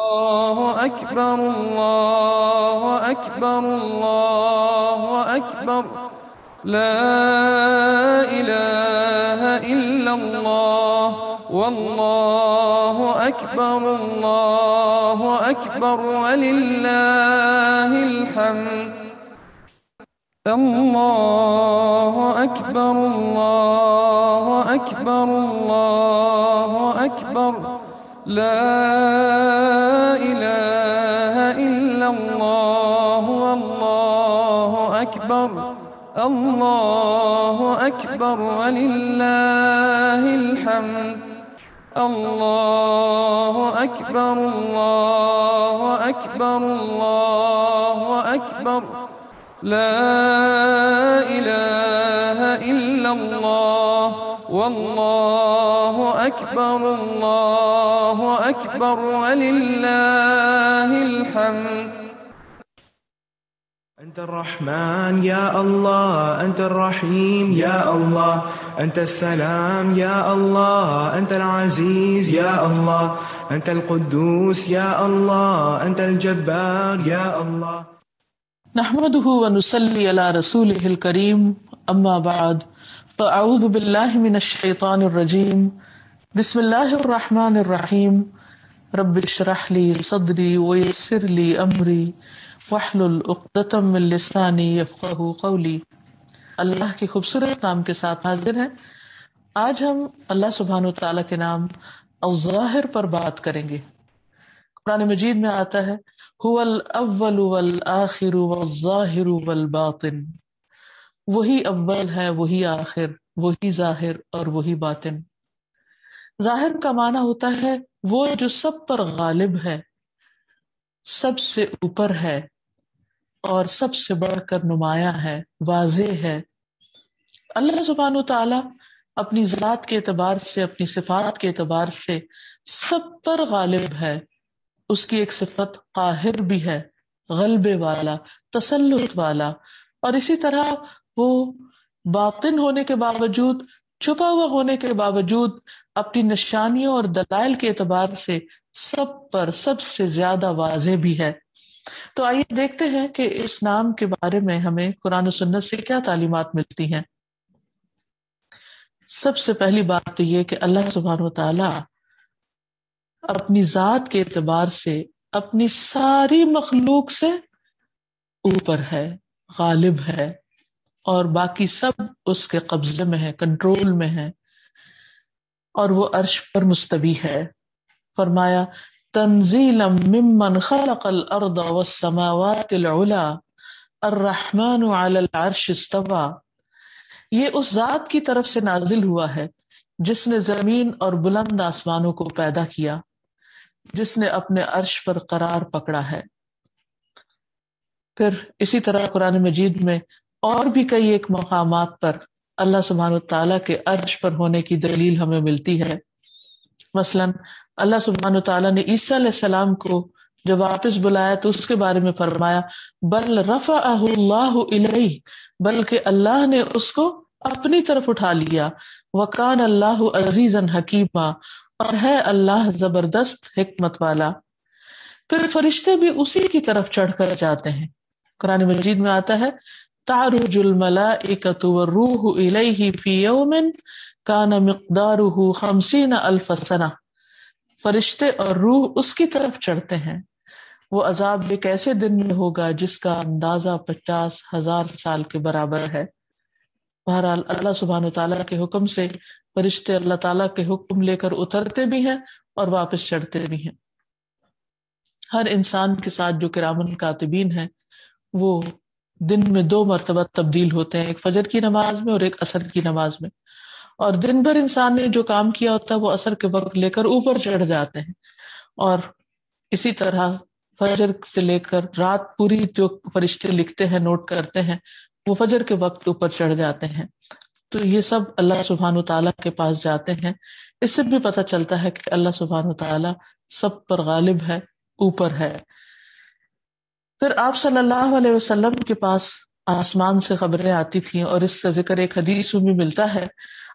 الله أكبر الله أكبر الله أكبر لا إله إلا الله والله أكبر الله أكبر ولله الحمد الله أكبر الله أكبر الله أكبر لا إله إلا الله والله أكبر الله أكبر ولله الحمد الله أكبر الله أكبر الله أكبر لا إله إلا الله والله أكبر الله أكبر ولله الحمد. أنت الرحمن يا الله، أنت الرحيم يا الله، أنت السلام يا الله، أنت العزيز يا الله، أنت القدوس يا الله، أنت الجبار يا الله. نحمده ونصلي على رسوله الكريم، أما بعد، فأعوذ بالله من الشيطان الرجيم، بسم الله الرحمن الرحيم، رب اشرح لي صدري ويسر لي أمري واحلل عقدة من لساني يفقهوا قولي. اللہ کے خوبصورت نام کے ساتھ حاضر ہیں. آج ہم اللہ سبحانہ وتعالیٰ کے نام الظاہر پر بات کریں گے. قرآن مجید میں آتا ہے هو الاول والآخر والظاہر والباطن، وہی اول ہے، وہی آخر، وہی ظاہر اور وہی باطن. ظاہر کا معنی ہوتا ہے وہ جو سب پر غالب ہے، سب سے اوپر ہے اور سب سے بڑھ کر نمایاں ہے، واضح ہے. اللہ سبحانہ وتعالی اپنی ذات کے اعتبار سے، اپنی صفات کے اعتبار سے سب پر غالب ہے. اس کی ایک صفت قاہر بھی ہے، غلبے والا، تسلط والا، اور اسی طرح وہ باطن ہونے کے باوجود، چھپا ہوا ہونے کے باوجود اپنی نشانیوں اور دلائل کے اعتبار سے سب پر سب سے زیادہ واضح بھی ہے. تو آئیے دیکھتے ہیں کہ اس نام کے بارے میں ہمیں قرآن و سنت سے کیا تعلیمات ملتی ہیں. سب سے پہلی بات تو یہ کہ اللہ سبحانہ وتعالی اپنی ذات کے اعتبار سے اپنی ساری مخلوق سے اوپر ہے، غالب ہے، اور باقی سب اس کے قبضے میں ہے، کنٹرول میں ہے، اور وہ عرش پر مستوی ہے. فرمایا تنزیلا ممن خلق الارض والسماوات العلی الرحمن علی العرش استوى. یہ اس ذات کی طرف سے نازل ہوا ہے جس نے زمین اور بلند آسمانوں کو پیدا کیا، جس نے اپنے عرش پر قرار پکڑا ہے. پھر اسی طرح قرآن مجید میں اور بھی کئی ایک مقامات پر اللہ سبحانہ وتعالیٰ کے عرش پر ہونے کی دلیل ہمیں ملتی ہے. مثلا اللہ سبحانہ وتعالیٰ نے عیسیٰ علیہ السلام کو جب واپس بلایا تو اس کے بارے میں فرمایا بل رفعہ اللہ الیہ، بلکہ اللہ نے اس کو اپنی طرف اٹھا لیا. وکان اللہ عزیزا حکیما، اور ہے اللہ زبردست حکمت والا. پھر فرشتے بھی اسی کی طرف چڑھ کر جاتے ہیں. قرآن مجید میں آتا ہے تعرج الملائکۃ والروح الیہ فی یوم کان مقدارہ 50,000 سنہ. فرشتے اور روح اس کی طرف چڑھتے ہیں. وہ عذاب ایک ایسے دن میں ہوگا جس کا اندازہ 50,000 سال کے برابر ہے. بہرحال اللہ سبحانہ وتعالیٰ کے حکم سے فرشتے اللہ تعالیٰ کے حکم لے کر اترتے بھی ہیں اور واپس چڑھتے بھی ہیں. ہر انسان کے ساتھ جو کرامن کاتبین ہیں وہ دن میں 2 مرتبہ تبدیل ہوتے ہیں، ایک فجر کی نماز میں اور ایک عصر کی نماز میں. اور دن بھر انسان نے جو کام کیا ہوتا ہے وہ عصر کے وقت لے کر اوپر چڑھ جاتے ہیں، اور اسی طرح فجر سے لے کر رات پوری جو فرشتے لکھتے ہیں، نوٹ کرتے ہیں، وہ فجر کے وقت اوپر چڑھ جاتے ہیں. تو یہ سب اللہ سبحانہ وتعالیٰ کے پاس جاتے ہیں. اس سے بھی پتہ چلتا ہے کہ اللہ سبحانہ وتعالیٰ سب پر غالب ہے، اوپر ہے. پھر آپ صلی اللہ علیہ وسلم کے پاس آسمان سے خبریں آتی تھیں، اور اس کا ذکر ایک حدیث میں بھی ملتا ہے.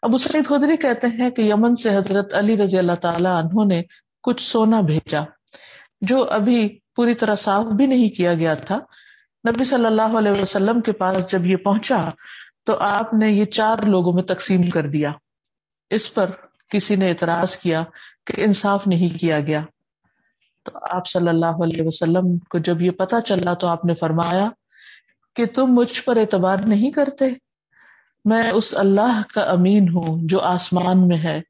ابو سعید خدری کہتے ہیں کہ یمن سے حضرت علی رضی اللہ تعالی عنہ نے کچھ سونا بھیجا جو ابھی پوری طرح صاف بھی نہیں کیا گیا تھا. نبی صلی اللہ علیہ وسلم کے پاس جب یہ پہنچا تو آپ نے یہ 4 لوگوں میں تقسیم کر دیا. اس پر کسی نے اعتراض کیا کہ انصاف نہیں کیا گیا. تو آپ صلی اللہ علیہ وسلم کو جب یہ پتا چلا تو آپ نے فرمایا کہ تم مجھ پر اعتبار نہیں کرتے؟ میں اس اللہ کا امین ہوں جو آسمان میں ہے،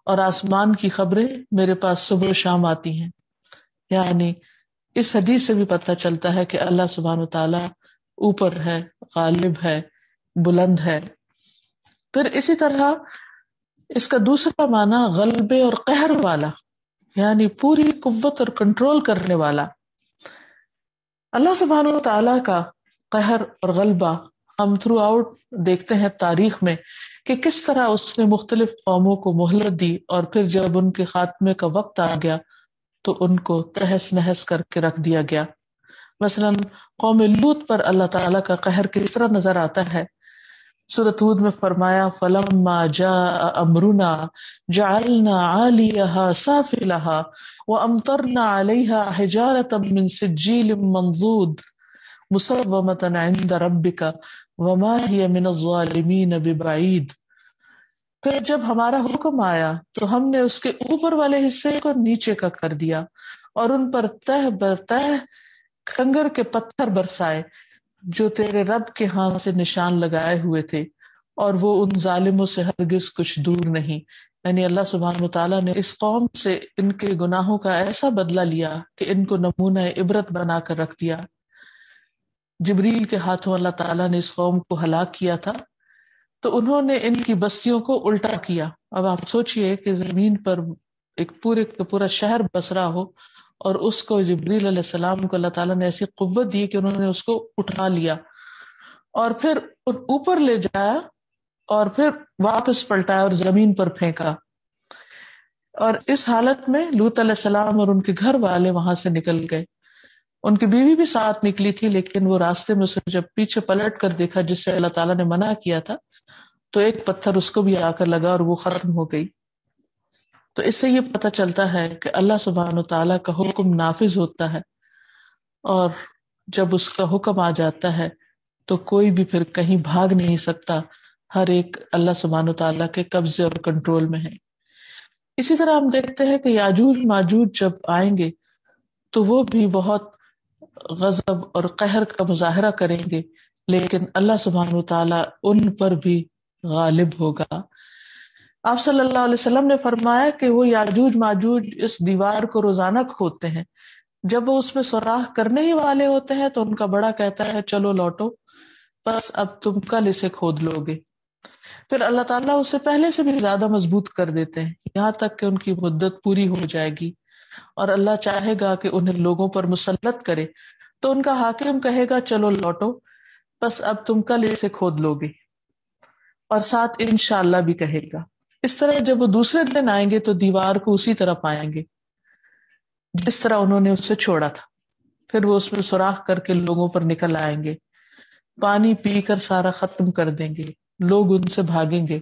اور آسمان کی خبریں میرے پاس صبح و شام آتی ہیں. یعنی اس حدیث سے بھی پتہ چلتا ہے کہ اللہ سبحانہ وتعالی اوپر ہے، غالب ہے، بلند ہے. پھر اسی طرح اس کا دوسرا معنی غلبے اور قہر والا، یعنی پوری قوت اور کنٹرول کرنے والا. اللہ سبحانہ وتعالی کا قہر اور غلبہ ہم تھرو آؤٹ دیکھتے ہیں تاریخ میں کہ کس طرح اس نے مختلف قوموں کو مہلت دی، اور پھر جب ان کے خاتمے کا وقت آ گیا تو ان کو تہس نہس کر کے رکھ دیا گیا. مثلا قوم لوط پر اللہ تعالیٰ کا قہر کس طرح نظر آتا ہے. سورۃ ہود میں فرمایا فَلَمَّا جَاءَ أَمْرُنَا جَعَلْنَا عَالِيَهَا سَافِلَهَا وَأَمْطَرْنَا عَلَيْهَا حِجَارَةً مِّن سِجِّيلٍ مَّنضُودٍ مُّصَوَّمَةً عِندَ رَبِّكَ وَمَا هِيَ مِنَ الظَّالِمِينَ بِبَعِيدٍ. پھر جب ہمارا حکم آیا تو ہم نے اس کے اوپر والے حصے کو نیچے کا کر دیا اور ان پر تہ بتہ کنگر کے پتھر برسائے جو تیرے رب کے ہاں سے نشان لگائے ہوئے تھے، اور وہ ان ظالموں سے ہرگز کچھ دور نہیں. یعنی اللہ سبحانہ وتعالیٰ نے اس قوم سے ان کے گناہوں کا ایسا بدلہ لیا کہ ان کو نمونہ عبرت بنا کر رکھ دیا. جبریل کے ہاتھوں اللہ تعالیٰ نے اس قوم کو ہلاک کیا تھا تو انہوں نے ان کی بستیوں کو الٹا کیا. اب آپ سوچئے کہ زمین پر ایک پورا شہر بس رہا ہو اور اس کو جبریل علیہ السلام کو اللہ تعالیٰ نے ایسی قوت دی کہ انہوں نے اس کو اٹھا لیا اور پھر اوپر لے جایا اور پھر واپس پلٹایا اور زمین پر پھینکا. اور اس حالت میں لوط علیہ السلام اور ان کے گھر والے وہاں سے نکل گئے. ان کی بیوی بھی ساتھ نکلی تھی، لیکن وہ راستے میں سے جب پیچھے پلٹ کر دیکھا جس سے اللہ تعالیٰ نے منع کیا تھا تو ایک پتھر اس کو بھی آ کر لگا اور وہ ختم ہو گئی. تو اس سے یہ پتہ چلتا ہے کہ اللہ سبحانہ تعالیٰ کا حکم نافذ ہوتا ہے، اور جب اس کا حکم آ جاتا ہے تو کوئی بھی پھر کہیں بھاگ نہیں سکتا. ہر ایک اللہ سبحانہ تعالیٰ کے قبضے اور کنٹرول میں ہے. اسی طرح ہم دیکھتے ہیں کہ یاجوج ماجوج جب آئیں گے تو وہ بھی بہت غضب اور قہر کا مظاہرہ کریں گے، لیکن اللہ سبحانہ تعالیٰ ان پر بھی غالب ہوگا. آپ صلی اللہ علیہ وسلم نے فرمایا کہ وہ یاجوج ماجوج اس دیوار کو روزانہ کھودتے ہیں. جب وہ اس میں سوراخ کرنے ہی والے ہوتے ہیں تو ان کا بڑا کہتا ہے چلو لوٹو، بس اب تم کل اسے کھود لو گے. پھر اللہ تعالیٰ اس سے پہلے سے بھی زیادہ مضبوط کر دیتے ہیں یہاں تک کہ ان کی مدت پوری ہو جائے گی اور اللہ چاہے گا کہ انہیں لوگوں پر مسلط کرے تو ان کا حاکم کہے گا چلو لوٹو، بس اب تم کل اسے کھود لو گے، اور ساتھ انشاءاللہ بھی کہے گا. اس طرح جب وہ دوسرے دن آئیں گے تو دیوار کو اسی طرح پائیں گے جس طرح انہوں نے اسے چھوڑا تھا. پھر وہ اس میں سوراخ کر کے لوگوں پر نکل آئیں گے، پانی پی کر سارا ختم کر دیں گے، لوگ ان سے بھاگیں گے.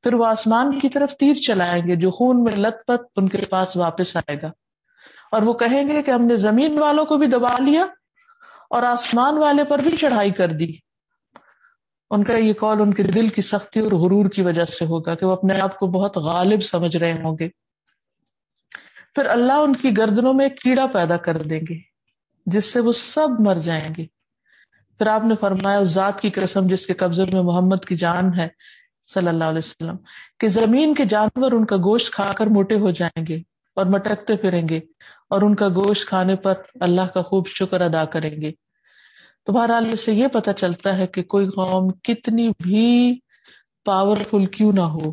پھر وہ آسمان کی طرف تیر چلائیں گے جو خون میں لت پت ان کے پاس واپس آئے گا، اور وہ کہیں گے کہ ہم نے زمین والوں کو بھی دبا لیا اور آسمان والے پر بھی چڑھائی کر دی. ان کا یہ قول ان کے دل کی سختی اور غرور کی وجہ سے ہوگا کہ وہ اپنے آپ کو بہت غالب سمجھ رہے ہوں گے. پھر اللہ ان کی گردنوں میں ایک کیڑا پیدا کر دیں گے جس سے وہ سب مر جائیں گے. پھر آپ نے فرمایا اس ذات کی قسم جس کے قبضے میں محمد کی جان ہے صلی اللہ علیہ وسلم کہ زمین کے جانور ان کا گوشت کھا کر موٹے ہو جائیں گے اور مٹکتے پھریں گے اور ان کا گوشت کھانے پر اللہ کا خوب شکر ادا کریں گے. تو بہرحال اس سے یہ پتہ چلتا ہے کہ کوئی قوم کتنی بھی پاورفل کیوں نہ ہو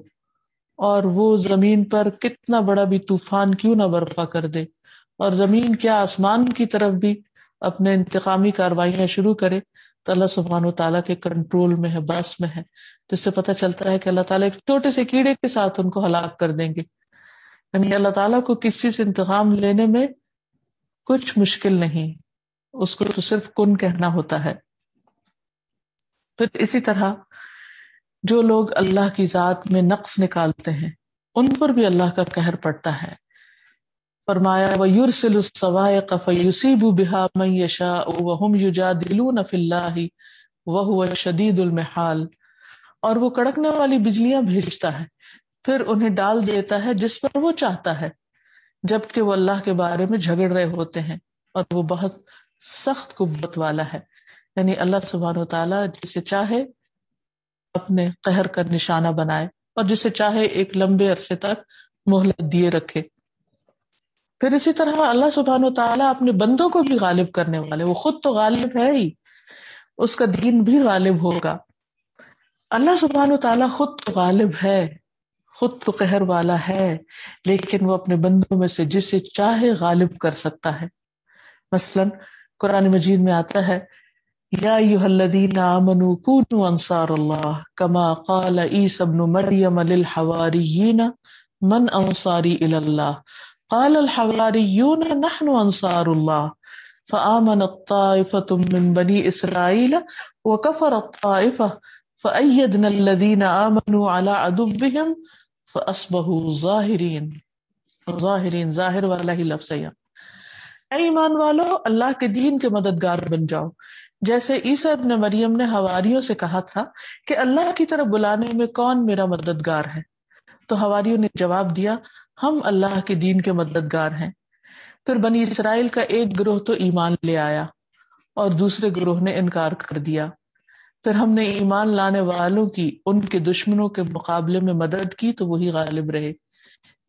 اور وہ زمین پر کتنا بڑا بھی طوفان کیوں نہ برپا کر دے اور زمین کیا آسمان کی طرف بھی اپنے انتقامی کاروائیاں شروع کرے تو اللہ سبحانہ وتعالیٰ کے کنٹرول میں ہے، بس میں ہے. جس سے پتہ چلتا ہے کہ اللہ تعالیٰ ایک چھوٹے سے کیڑے کے ساتھ ان کو ہلاک کر دیں گے. یعنی اللہ تعالیٰ کو کسی سے انتقام لینے میں کچھ مشکل نہیں، اس کو تو صرف کن کہنا ہوتا ہے. پھر اسی طرح جو لوگ اللہ کی ذات میں نقص نکالتے ہیں ان پر بھی اللہ کا قہر پڑتا ہے. فرمایا وَيُرْسِلُ الصَّوَاعِقَ فَيُصِيبُ بِهَا مَن يَشَاءُ وَهُمْ يُجَادِلُونَ فِي اللَّهِ وَهُوَ شَدِيدُ الْمِحَالِ، اور وہ کڑکنے والی بجلیاں بھیجتا ہے پھر انہیں ڈال دیتا ہے جس پر وہ چاہتا ہے، جبکہ وہ اللہ کے بارے میں جھگڑ رہے ہوتے ہیں اور وہ بہت سخت قوت والا ہے۔ یعنی اللہ سبحانہ وتعالیٰ جسے چاہے اپنے قہر کا نشانہ بنائے اور جسے چاہے ایک لمبے عرصے تک مہلت دیے رکھے۔ پھر اسی طرح اللہ سبحانہ وتعالیٰ اپنے بندوں کو بھی غالب کرنے والے، وہ خود تو غالب ہے ہی، اس کا دین بھی غالب ہوگا۔ اللہ سبحانہ وتعالیٰ خود تو غالب ہے، خود تو قہر والا ہے، لیکن وہ اپنے بندوں میں سے جسے چاہے غالب کر سکتا ہے۔ مثلا قرآن مجید میں آتا ہے یا ایھا الذین آمنوا کونوا انصار اللہ کما قال عیسی ابن مریم للحواریین من انصاری الی اللہ قال الحواریون نحن انصار اللہ فآمنت طائفة من بنی اسرائیل وکفرت طائفة فأیدنا الذین آمنوا علی عدوهم فاصبحوا ظاہرین۔ ظاہر والا ہی لفظ ہے۔ اے ایمان والو، اللہ کے دین کے مددگار بن جاؤ، جیسے عیسیٰ ابن مریم نے حواریوں سے کہا تھا کہ اللہ کی طرف بلانے میں کون میرا مددگار ہے، تو حواریوں نے جواب دیا ہم اللہ کے دین کے مددگار ہیں۔ پھر بنی اسرائیل کا ایک گروہ تو ایمان لے آیا اور دوسرے گروہ نے انکار کر دیا، پھر ہم نے ایمان لانے والوں کی ان کے دشمنوں کے مقابلے میں مدد کی تو وہی غالب رہے۔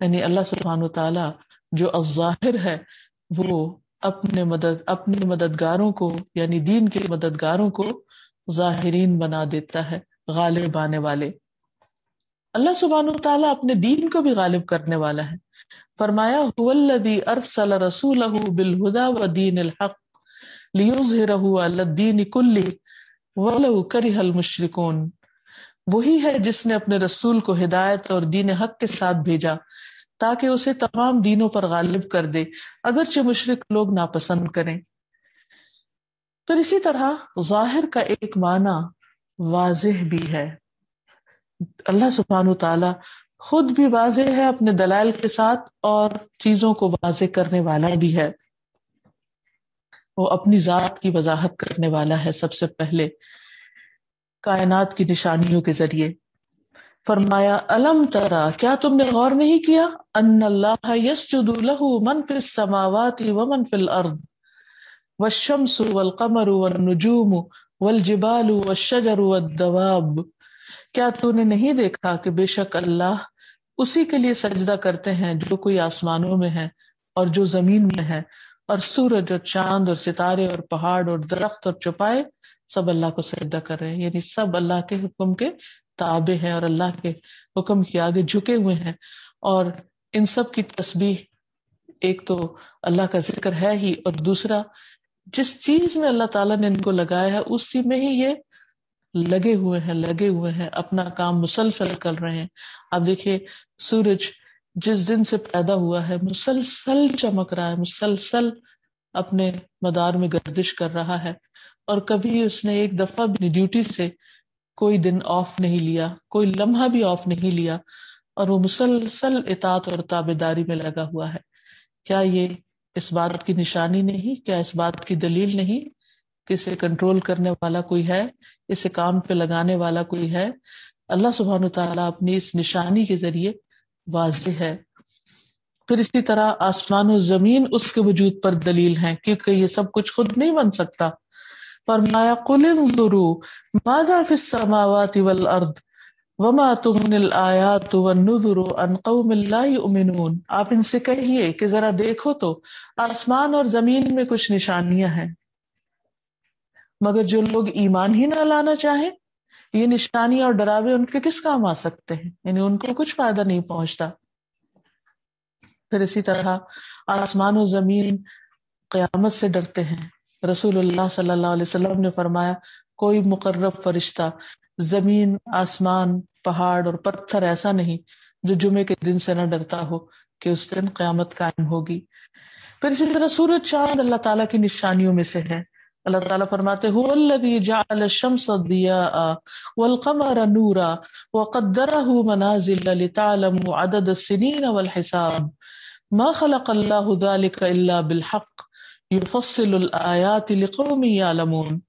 یعنی اللہ سبحانہ وتعالیٰ جو الظاہر ہے وہ اپنے مددگاروں کو یعنی دین کے مددگاروں کو ظاہرین بنا دیتا ہے، غالب آنے والے۔ اللہ سبحانہ وتعالیٰ اپنے دین کو بھی غالب کرنے والا ہے۔ فرمایا هو الذی ارسل رسولہ بالہدی ودین الحق لیظہرہ علی الدین کلہ ولو کرہ المشرکون، وہی ہے جس نے اپنے رسول کو ہدایت اور دین حق کے ساتھ بھیجا تاکہ اسے تمام دینوں پر غالب کر دے اگرچہ مشرک لوگ ناپسند کریں۔ پھر اسی طرح ظاہر کا ایک معنی واضح بھی ہے۔ اللہ سبحانہ وتعالیٰ خود بھی واضح ہے اپنے دلائل کے ساتھ اور چیزوں کو واضح کرنے والا بھی ہے۔ وہ اپنی ذات کی وضاحت کرنے والا ہے سب سے پہلے کائنات کی نشانیوں کے ذریعے۔ فرمایا الم ترا، کیا تم نے غور نہیں کیا، ان اللہ یسجد لہ من فی السماوات ومن فی الارض والشمس والقمر والنجوم والجبال والشجر والدواب، کیا تو نے نہیں دیکھا کہ بے شک اللہ اسی کے لیے سجدہ کرتے ہیں جو کوئی آسمانوں میں ہے اور جو زمین میں ہے، اور سورج اور چاند اور ستارے اور پہاڑ اور درخت اور چوپائے سب اللہ کو سجدہ کر رہے ہیں، یعنی سب اللہ کے حکم کے تابع ہیں اور اللہ کے حکم کے آگے جھکے ہوئے ہیں۔ اور ان سب کی تسبیح ایک تو اللہ کا ذکر ہے ہی، اور دوسرا جس چیز میں اللہ تعالیٰ نے ان کو لگایا ہے اسی میں ہی یہ لگے ہوئے ہیں اپنا کام مسلسل کر رہے ہیں۔ اب دیکھیے سورج جس دن سے پیدا ہوا ہے مسلسل چمک رہا ہے، مسلسل اپنے مدار میں گردش کر رہا ہے، اور کبھی اس نے ایک دفعہ بھی ڈیوٹی سے کوئی دن آف نہیں لیا، کوئی لمحہ بھی آف نہیں لیا، اور وہ مسلسل اطاعت اور تابعداری میں لگا ہوا ہے۔ کیا یہ اس بات کی نشانی نہیں، کیا اس بات کی دلیل نہیں کہ اسے کنٹرول کرنے والا کوئی ہے، اسے کام پہ لگانے والا کوئی ہے؟ اللہ سبحانہ وتعالیٰ اپنی اس نشانی کے ذریعے واضح ہے۔ پھر اسی طرح آسمان و زمین اس کے وجود پر دلیل ہیں، کیونکہ یہ سب کچھ خود نہیں بن سکتا۔ فرمایا قل انظروا ماذا فی السماوات والارض وما تغنی الآیات والنذر عن قوم لا یؤمنون، آپ ان سے کہیے کہ ذرا دیکھو تو آسمان اور زمین میں کچھ نشانیاں ہیں، مگر جو لوگ ایمان ہی نہ لانا چاہیں یہ نشانیاں اور ڈراوے ان کے کس کام آ سکتے ہیں، یعنی ان کو کچھ فائدہ نہیں پہنچتا۔ پھر اسی طرح آسمان و زمین قیامت سے ڈرتے ہیں۔ رسول اللہ صلی اللہ علیہ وسلم نے فرمایا کوئی مقرب فرشتہ زمین، آسمان، پہاڑ اور پتھر ایسا نہیں جو جمعے کے دن سے نہ ڈرتا ہو کہ اس دن قیامت قائم ہوگی۔ پھر اسی طرح سورج چاند اللہ تعالیٰ کی نشانیوں میں سے ہے۔ اللہ تعالیٰ فرماتے هو الذی جعل الشمس ضیاء والقمر نورا وقدرہ منازل لتعلموا عدد السنین والحساب ما خلق اللہ ذلک الا بالحق یفصل الآیات لقوم یعلمون.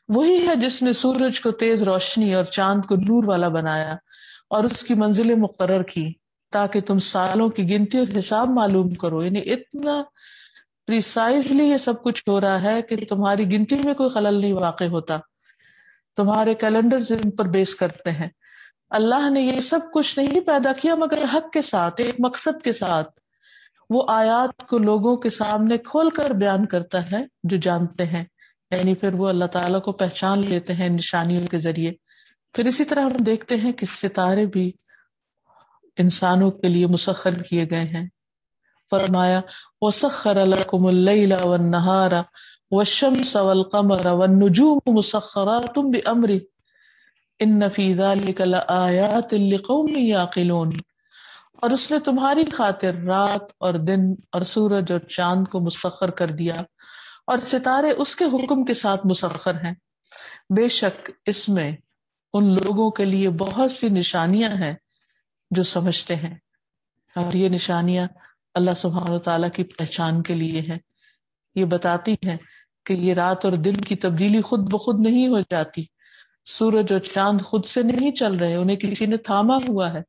وہی ہے جس نے سورج کو تیز روشنی اور چاند کو نور والا بنایا اور اس کی منزلیں مقرر کی تاکہ تم سالوں کی گنتی اور حساب معلوم کرو. یعنی اتنا پریسائزلی یہ سب کچھ ہو رہا ہے کہ تمہاری گنتی میں کوئی خلل نہیں واقع ہوتا، تمہارے کیلنڈر ان پر بیس کرتے ہیں. اللہ نے یہ سب کچھ نہیں پیدا کیا مگر حق کے ساتھ، ایک مقصد کے ساتھ. وہ آیات کو لوگوں کے سامنے کھول کر بیان کرتا ہے جو جانتے ہیں، یعنی پھر وہ اللہ تعالیٰ کو پہچان لیتے ہیں نشانیوں کے ذریعے. پھر اسی طرح ہم دیکھتے ہیں کہ ستارے بھی انسانوں کے لیے مسخر کیے گئے ہیں. فرمایا وَسَخَّرَ لَكُمُ اللَّيْلَ وَالنَّهَارَ وَالشَّمْسَ وَالْقَمَرَ وَالنُّجُومُ مُسَخَّرَاتٌ بِأَمْرِهِ إِنَّ فِي ذَلِكَ لَآيَاتٍ لِقَوْمٍ يَعْقِلُونَ. اور اس نے تمہاری خاطر رات اور دن اور سورج اور چاند کو مسخر کر دیا اور ستارے اس کے حکم کے ساتھ مسخر ہیں. بے شک اس میں ان لوگوں کے لیے بہت سی نشانیاں ہیں جو سمجھتے ہیں، اور یہ نشانیاں اللہ سبحانہ وتعالیٰ کی پہچان کے لیے ہیں. یہ بتاتی ہیں کہ یہ رات اور دن کی تبدیلی خود بخود نہیں ہو جاتی، سورج اور چاند خود سے نہیں چل رہے، انہیں کسی نے تھاما ہوا ہے،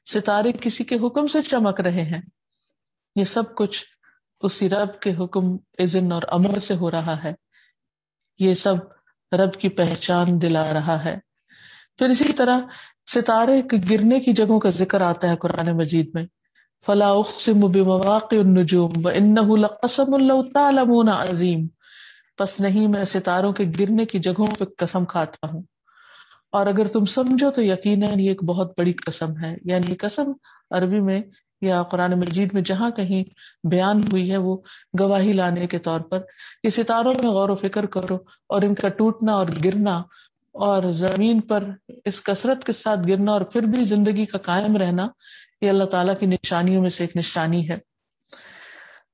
ستارے کسی کے حکم سے چمک رہے ہیں. یہ سب کچھ اسی رب کے حکم، اذن اور امر سے ہو رہا ہے. یہ سب رب کی پہچان دلا رہا ہے. پھر اسی طرح ستارے کے گرنے کی جگہوں کا ذکر آتا ہے قرآن مجید میں. فلا اقسم بمواقع النجوم وانہ لقسم لو تعلمون عظیم. پس نہیں میں ستاروں کے گرنے کی جگہوں پہ قسم کھاتا ہوں، اور اگر تم سمجھو تو یقیناً یہ ایک بہت بڑی قسم ہے. یعنی قسم عربی میں یا قرآن مجید میں جہاں کہیں بیان ہوئی ہے وہ گواہی لانے کے طور پر. یہ ستاروں میں غور و فکر کرو اور ان کا ٹوٹنا اور گرنا اور زمین پر اس کثرت کے ساتھ گرنا اور پھر بھی زندگی کا قائم رہنا، یہ اللہ تعالیٰ کی نشانیوں میں سے ایک نشانی ہے.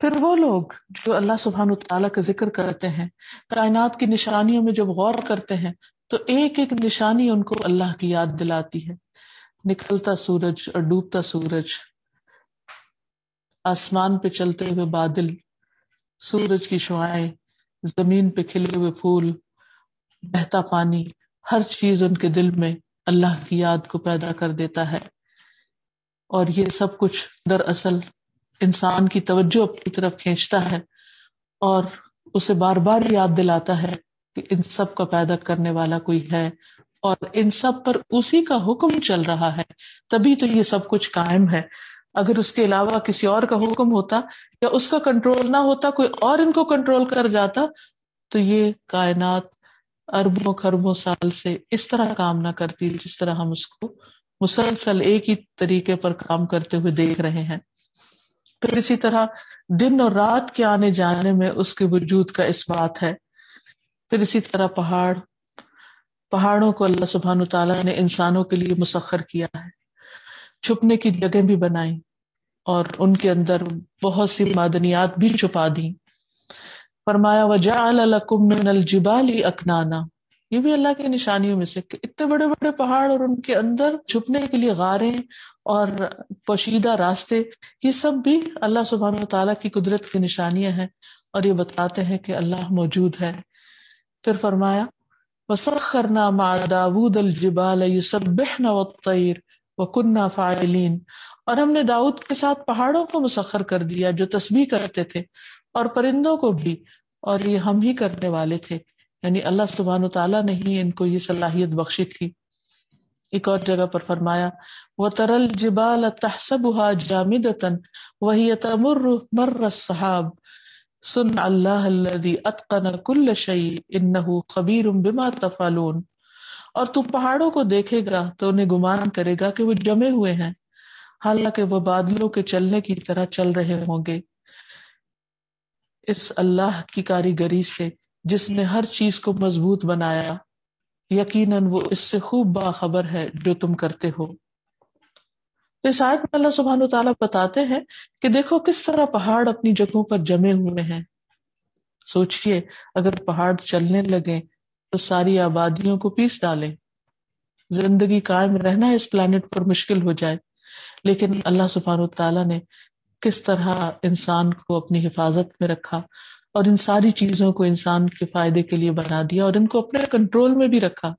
پھر وہ لوگ جو اللہ سبحانہ تعالیٰ کا ذکر کرتے ہیں، کائنات کی نشانیوں میں جب غور کرتے ہیں تو ایک ایک نشانی ان کو اللہ کی یاد دلاتی ہے. نکلتا سورج اور ڈوبتا سورج، آسمان پہ چلتے ہوئے بادل، سورج کی شعاعیں، زمین پہ کھلے ہوئے پھول، بہتا پانی، ہر چیز ان کے دل میں اللہ کی یاد کو پیدا کر دیتا ہے. اور یہ سب کچھ دراصل انسان کی توجہ اپنی طرف کھینچتا ہے اور اسے بار بار یاد دلاتا ہے کہ ان سب کا پیدا کرنے والا کوئی ہے اور ان سب پر اسی کا حکم چل رہا ہے، تبھی تو یہ سب کچھ قائم ہے. اگر اس کے علاوہ کسی اور کا حکم ہوتا یا اس کا کنٹرول نہ ہوتا، کوئی اور ان کو کنٹرول کر جاتا، تو یہ کائنات اربوں خربوں سال سے اس طرح کام نہ کرتی جس طرح ہم اس کو مسلسل ایک ہی طریقے پر کام کرتے ہوئے دیکھ رہے ہیں. پھر اسی طرح دن اور رات کے آنے جانے میں اس کے وجود کا اس بات ہے. پھر اسی طرح پہاڑوں کو اللہ سبحانہ تعالیٰ نے انسانوں کے لیے مسخر کیا ہے، چھپنے کی جگہ بھی بنائی اور ان کے اندر بہت سی معدنیات بھی چھپا دی. فرمایا وَجَعَلَ لَكُم مِّنَ الْجِبَالِ أَكْنَانًا. یہ بھی اللہ کی نشانیوں میں سے کہ اتنے بڑے بڑے پہاڑ اور ان کے اندر چھپنے کے لیے غاریں اور پوشیدہ راستے، یہ سب بھی اللہ سبحانہ وتعالیٰ کی قدرت کی نشانیاں ہیں اور یہ بتاتے ہیں کہ اللہ موجود ہے. پھر فرمایا وَسَخَّرْنَا مَعَ دَاوُودَ الْجِبَالَ يُسَبِّحْنَ وَالطَّيْرَ وَكُنَّا فَاعِلِينَ. اور ہم نے داؤد کے ساتھ پہاڑوں کو مسخر کر دیا جو تسبیح کرتے تھے، اور پرندوں کو بھی، اور یہ ہم ہی کرنے والے تھے. یعنی اللہ سبحانہ تعالیٰ نے ہی ان کو یہ صلاحیت بخشی تھی. ایک اور جگہ پر فرمایا وَتَرَى الْجِبَالَ تَحْسَبُهَا جَامِدَةً وَهِيَ تَمُرُّ مَرَّ السَّحَابِ صُنْعَ اللَّهِ الَّذِي أَتْقَنَ كُلَّ شَيْءٍ إِنَّهُ خَبِيرٌ بِمَا تَفْعَلُونَ. اور تم پہاڑوں کو دیکھے گا تو انہیں گمان کرے گا کہ وہ جمے ہوئے ہیں، حالانکہ وہ بادلوں کے چلنے کی طرح چل رہے ہوں گے. اس اللہ کی کاریگری سے جس نے ہر چیز کو مضبوط بنایا، یقیناً وہ اس سے خوب باخبر ہے جو تم کرتے ہو. تو اس آیت میں اللہ سبحانہ و تعالیٰ بتاتے ہیں کہ دیکھو کس طرح پہاڑ اپنی جگہوں پر جمے ہوئے ہیں. سوچئے اگر پہاڑ چلنے لگیں تو ساری آبادیوں کو پیس ڈالیں، زندگی قائم رہنا اس پلانٹ پر مشکل ہو جائے. لیکن اللہ سبحانہ و تعالیٰ نے کس طرح انسان کو اپنی حفاظت میں رکھا اور ان ساری چیزوں کو انسان کے فائدے کے لیے بنا دیا اور ان کو اپنے کنٹرول میں بھی رکھا.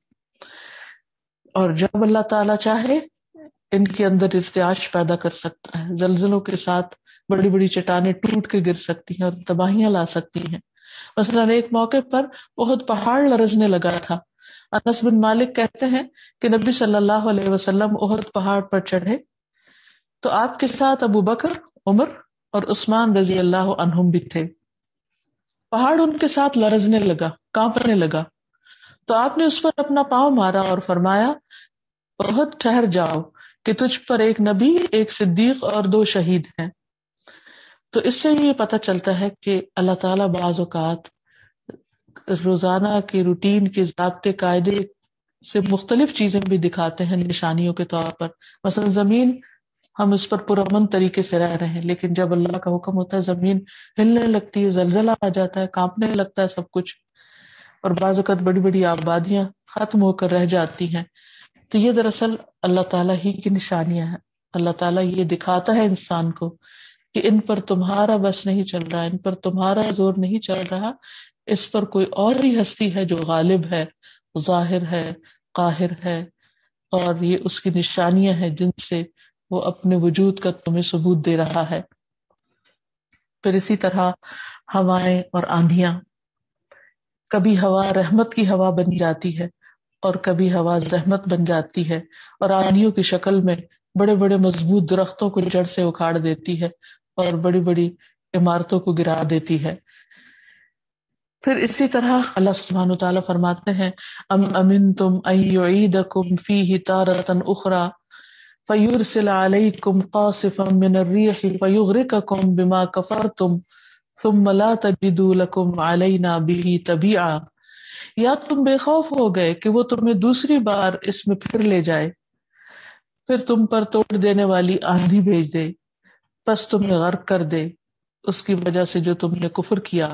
اور جب اللہ تعالیٰ چاہے ان کے اندر ارتعاش پیدا کر سکتا ہے. زلزلوں کے ساتھ بڑی بڑی چٹانیں ٹوٹ کے گر سکتی ہیں اور تباہیاں لا سکتی ہیں. مثلاً ایک موقع پر بہت پہاڑ لرزنے لگا تھا. انس بن مالک کہتے ہیں کہ نبی صلی اللہ علیہ وسلم احد پہاڑ پر چڑھے تو آپ کے ساتھ ابو بکر، عمر اور عثمان رضی اللہ عنہم بھی تھے. پہاڑ ان کے ساتھ لرزنے لگا، کانپنے لگا، تو آپ نے اس پر اپنا پاؤں مارا اور فرمایا احد ٹھہر جاؤ کہ تجھ پر ایک نبی، ایک صدیق اور 2 شہید ہیں. تو اس سے یہ پتہ چلتا ہے کہ اللہ تعالیٰ بعض اوقات روزانہ کے روٹین کے ضابطے قاعدے سے مختلف چیزیں بھی دکھاتے ہیں نشانیوں کے طور پر. مثلا زمین، ہم اس پر پرامن طریقے سے رہ رہے ہیں، لیکن جب اللہ کا حکم ہوتا ہے زمین ہلنے لگتی ہے، زلزلہ آ جاتا ہے، کانپنے لگتا ہے سب کچھ، اور بعض اوقات بڑی بڑی آبادیاں ختم ہو کر رہ جاتی ہیں. تو یہ دراصل اللہ تعالیٰ ہی کی نشانیاں ہیں. اللہ تعالیٰ یہ دکھاتا ہے انسان کو کہ ان پر تمہارا بس نہیں چل رہا، ان پر تمہارا زور نہیں چل رہا، اس پر کوئی اور ہی ہستی ہے جو غالب ہے، ظاہر ہے، قاہر ہے، اور یہ اس کی نشانیاں ہیں جن سے وہ اپنے وجود کا تمہیں ثبوت دے رہا ہے. پھر اسی طرح ہوائیں اور آندھیاں، کبھی ہوا رحمت کی ہوا بن جاتی ہے اور کبھی ہوا زحمت بن جاتی ہے، اور آندھیوں کی شکل میں بڑے بڑے مضبوط درختوں کو جڑ سے اکھاڑ دیتی ہے اور بڑی بڑی عمارتوں کو گرا دیتی ہے. پھر اسی طرح اللہ سبحانہ وتعالیٰ فرماتے ہیں ام امنتم ان یعیدکم فیہ تارۃ اخری فیرسل علیکم قاصفا من الریح فیغرقکم بما کفرتم ثم لا تجدوا لکم علینا بہ تبیعا. یا تم بے خوف ہو گئے کہ وہ تمہیں دوسری بار اس میں پھر لے جائے، پھر تم پر توڑ دینے والی آندھی بھیج دے، پس تمہیں غرق کر دے اس کی وجہ سے جو تم نے کفر کیا،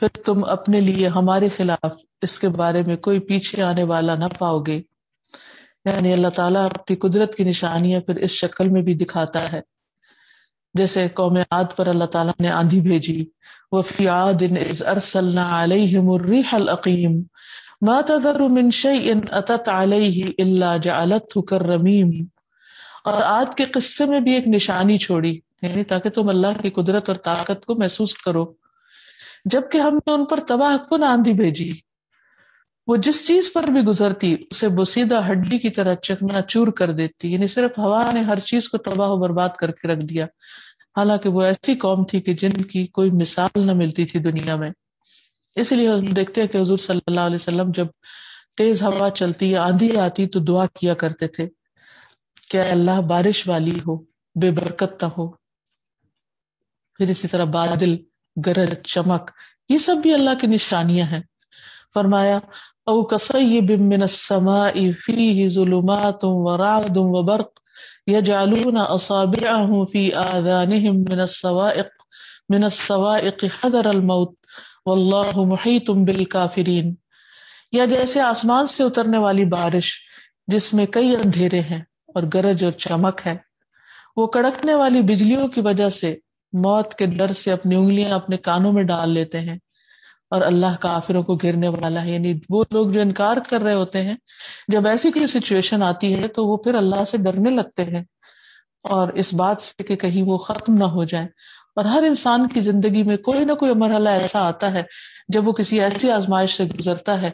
پھر تم اپنے لیے ہمارے خلاف اس کے بارے میں کوئی پیچھے آنے والا نہ پاؤ گے. یعنی اللہ تعالیٰ اپنی قدرت کی نشانیاں پھر اس شکل میں بھی دکھاتا ہے. جیسے قوم عاد پر اللہ تعالیٰ نے آندھی بھیجی، وَفِي عَادٍ إِذْ أَرْسَلْنَا عَلَيْهِمُ الرِّيحَ الْأَقِيمَ مَا تَذَرُ مِنْ شَيْءٍ أَتَتْ عَلَيْهِ إِلَّا جَعَلَتْهُ كَالرَّمِيمِ. اور عاد کے قصے میں بھی ایک نشانی چھوڑی، یعنی تاکہ تم اللہ کی قدرت اور طاقت کو محسوس کرو. جبکہ ہم نے ان پر تباہ کن آندھی بھیجی، وہ جس چیز پر بھی گزرتی اسے بوسیدہ ہڈی کی طرح چکنا چور کر دیتی. یعنی صرف ہوا نے ہر چیز کو تباہ و برباد کر کے رکھ دیا، حالانکہ وہ ایسی قوم تھی کہ جن کی کوئی مثال نہ ملتی تھی دنیا میں. اس لیے ہم دیکھتے ہیں کہ حضور صلی اللہ علیہ وسلم جب تیز ہوا چلتی یا آندھی آتی تو دعا کیا کرتے تھے کہ اللہ بارش والی ہو، بے برکت نہ ہو. پھر اسی طرح بادل، گرج، چمک، یہ سب بھی اللہ کی نشانیاں ہیں. فرمایا او کصیب من السماء فیہ ظلمات ورعد وبرق یجعلون اصابعهم فی آذانهم من الصواعق حذر الموت واللہ محیط بالکافرین. یا جیسے آسمان سے اترنے والی بارش جس میں کئی اندھیرے ہیں اور گرج اور چمک ہے، وہ کڑکنے والی بجلیوں کی وجہ سے موت کے ڈر سے اپنی انگلیاں اپنے کانوں میں ڈال لیتے ہیں، اور اللہ کافروں کو گھیرنے والا ہے. یعنی وہ لوگ جو انکار کر رہے ہوتے ہیں، جب ایسی کوئی سچویشن آتی ہے تو وہ پھر اللہ سے ڈرنے لگتے ہیں اور اس بات سے کہ کہیں وہ ختم نہ ہو جائے. اور ہر انسان کی زندگی میں کوئی نہ کوئی مرحلہ ایسا آتا ہے جب وہ کسی ایسی آزمائش سے گزرتا ہے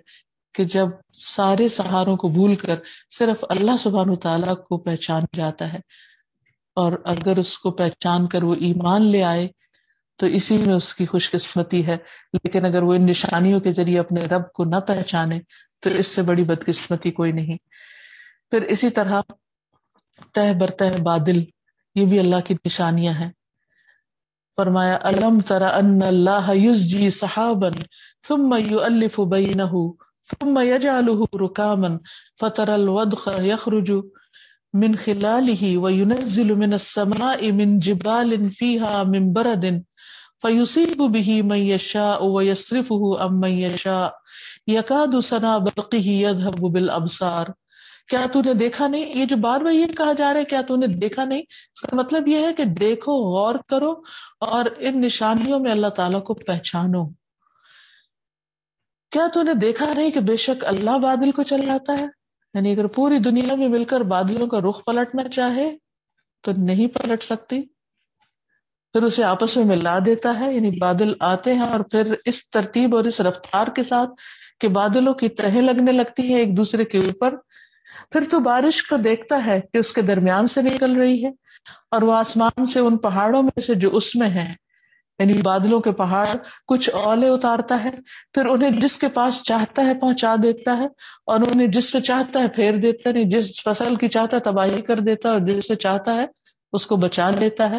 کہ جب سارے سہاروں کو بھول کر صرف اللہ سبحانہ تعالیٰ کو پہچان جاتا ہے، اور اگر اس کو پہچان کر وہ ایمان لے آئے تو اسی میں اس کی خوش قسمتی ہے. لیکن اگر وہ ان نشانیوں کے ذریعے اپنے رب کو نہ پہچانے تو اس سے بڑی بدقسمتی کوئی نہیں. پھر اسی طرح تہ برتہ بادل، یہ بھی اللہ کی نشانیاں ہیں. فرمایا الم تر ان اللہ یزجی سحابا ثم یؤلف بینہ ثم یجعلہ رکاما فتر الودق یخرج من خلالہ وینزل من السماء من جبال فیہا من برد فیصیب به من یشاء ویصرفہ عن من یشاء یکاد سنا برقہ یذہب بالابصار. کیا تو نے دیکھا نہیں؟ یہ جو بار بار یہ کہا جا رہا ہے کیا تو نے دیکھا نہیں، اس کا مطلب یہ ہے کہ دیکھو، غور کرو، اور ان نشانیوں میں اللہ تعالیٰ کو پہچانو۔ کیا تو نے دیکھا نہیں کہ بے شک اللہ بادل کو چلاتا ہے؟ یعنی اگر پوری دنیا میں مل کر بادلوں کا رخ پلٹنا چاہے تو نہیں پلٹ سکتی، پھر اسے آپس میں ملا دیتا ہے، یعنی بادل آتے ہیں اور پھر اس ترتیب اور اس رفتار کے ساتھ کہ بادلوں کی تہیں لگنے لگتی ہیں ایک دوسرے کے اوپر، پھر تو بارش کو دیکھتا ہے کہ اس کے درمیان سے نکل رہی ہے، اور وہ آسمان سے ان پہاڑوں میں سے جو اس میں ہیں، یعنی بادلوں کے پہاڑ کچھ اولے اتارتا ہے، پھر انہیں جس کے پاس چاہتا ہے پہنچا دیتا ہے، اور انہیں جس سے چاہتا ہے پھیر دیتا ہے، نہیں جس فصل کی چاہتا ہے تباہی کر دیتا ہے، اور جس سے چاہتا ہے اس کو بچا لیتا ہے۔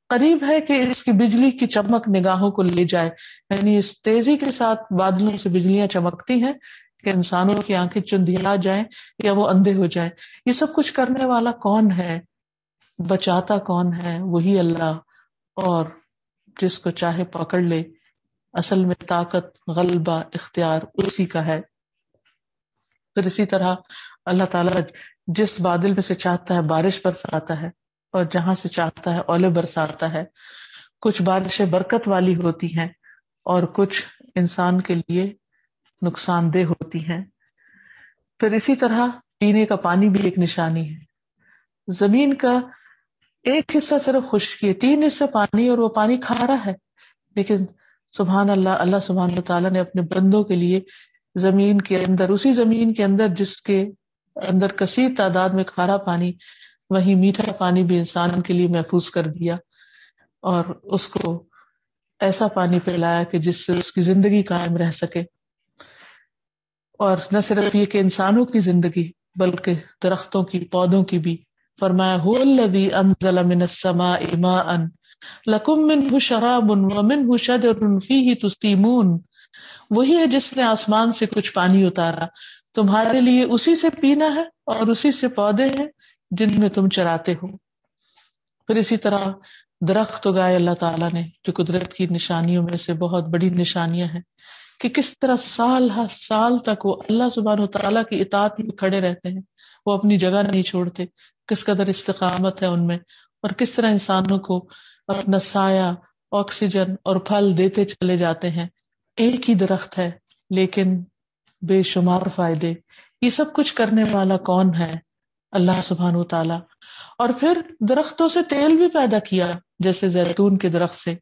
قریب ہے کہ اس کی بجلی کی چمک نگاہوں کو لے جائے، یعنی اس تیزی کے ساتھ بادلوں سے بجلیاں چمکتی ہیں کہ انسانوں کی آنکھیں چندھیا جائیں یا وہ اندھے ہو جائیں۔ یہ سب کچھ کرنے والا کون ہے؟ بچاتا کون ہے؟ وہی اللہ، اور جس کو چاہے پکڑ لے۔ اصل میں طاقت، غلبہ، اختیار اسی کا ہے۔ پھر اسی طرح اللہ تعالیٰ جس بادل میں سے چاہتا ہے بارش برساتا ہے، اور جہاں سے چاہتا ہے اولے برساتا ہے۔ کچھ بارشیں برکت والی ہوتی ہیں اور کچھ انسان کے لیے نقصان دہ ہوتی ہیں۔ پھر اسی طرح پینے کا پانی بھی ایک نشانی ہے۔ زمین کا ایک حصہ صرف خشکی ہے، 3 حصے پانی، اور وہ پانی کھارا ہے، لیکن سبحان اللہ، اللہ سبحانہ تعالیٰ نے اپنے بندوں کے لیے زمین کے اندر، اسی زمین کے اندر جس کے اندر کثیر تعداد میں کھارا پانی، وہی میٹھا پانی بھی انسان کے لیے محفوظ کر دیا، اور اس کو ایسا پانی پلایا کہ جس سے اس کی زندگی قائم رہ سکے۔ اور نہ صرف یہ کہ انسانوں کی زندگی بلکہ درختوں کی، پودوں کی بھی۔ فرمایا هو الذی انزل من السماء ماء لکم منہ شراب ومنہ شجر فیہ تسیمون، وہی ہے جس نے آسمان سے کچھ پانی اتارا، تمہارے لیے اسی سے پینا ہے، اور اسی سے پودے ہیں جن میں تم چراتے ہو۔ پھر اسی طرح درخت اگائے اللہ تعالیٰ نے، جو قدرت کی نشانیوں میں سے بہت بڑی نشانیاں ہیں، کہ کس طرح سال ہر سال تک وہ اللہ سبحانہ وتعالیٰ کی اطاعت میں کھڑے رہتے ہیں، وہ اپنی جگہ نہیں چھوڑتے، کس قدر استقامت ہے ان میں، اور کس طرح انسانوں کو اپنا سایہ، آکسیجن اور پھل دیتے چلے جاتے ہیں۔ ایک ہی درخت ہے لیکن بے شمار فائدے۔ یہ سب کچھ کرنے والا کون ہے؟ اللہ سبحانہ وتعالیٰ۔ اور پھر درختوں سے تیل بھی پیدا کیا، جیسے زیتون کے درخت سے۔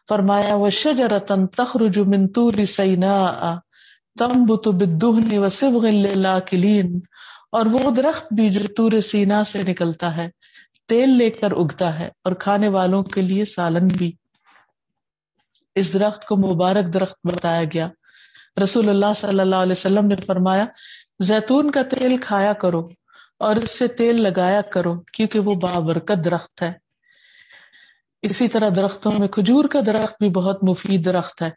فرمایا وَشَجَرَةً تَخْرُجُ مِن طُورِ سَيْنَاءَ تَنبُتُ بِالدُّهْنِ وَصِبْغٍ لِّلْآكِلِينَ، اور وہ درخت بھی جو طور سینا سے نکلتا ہے، تیل لے کر اگتا ہے، اور کھانے والوں کے لیے سالن بھی۔ اس درخت کو مبارک درخت بتایا گیا۔ رسول اللہ صلی اللہ علیہ وسلم نے فرمایا زیتون کا تیل کھایا کرو اور اس سے تیل لگایا کرو، کیونکہ وہ بابرکت درخت ہے۔ اسی طرح درختوں میں کھجور کا درخت بھی بہت مفید درخت ہے۔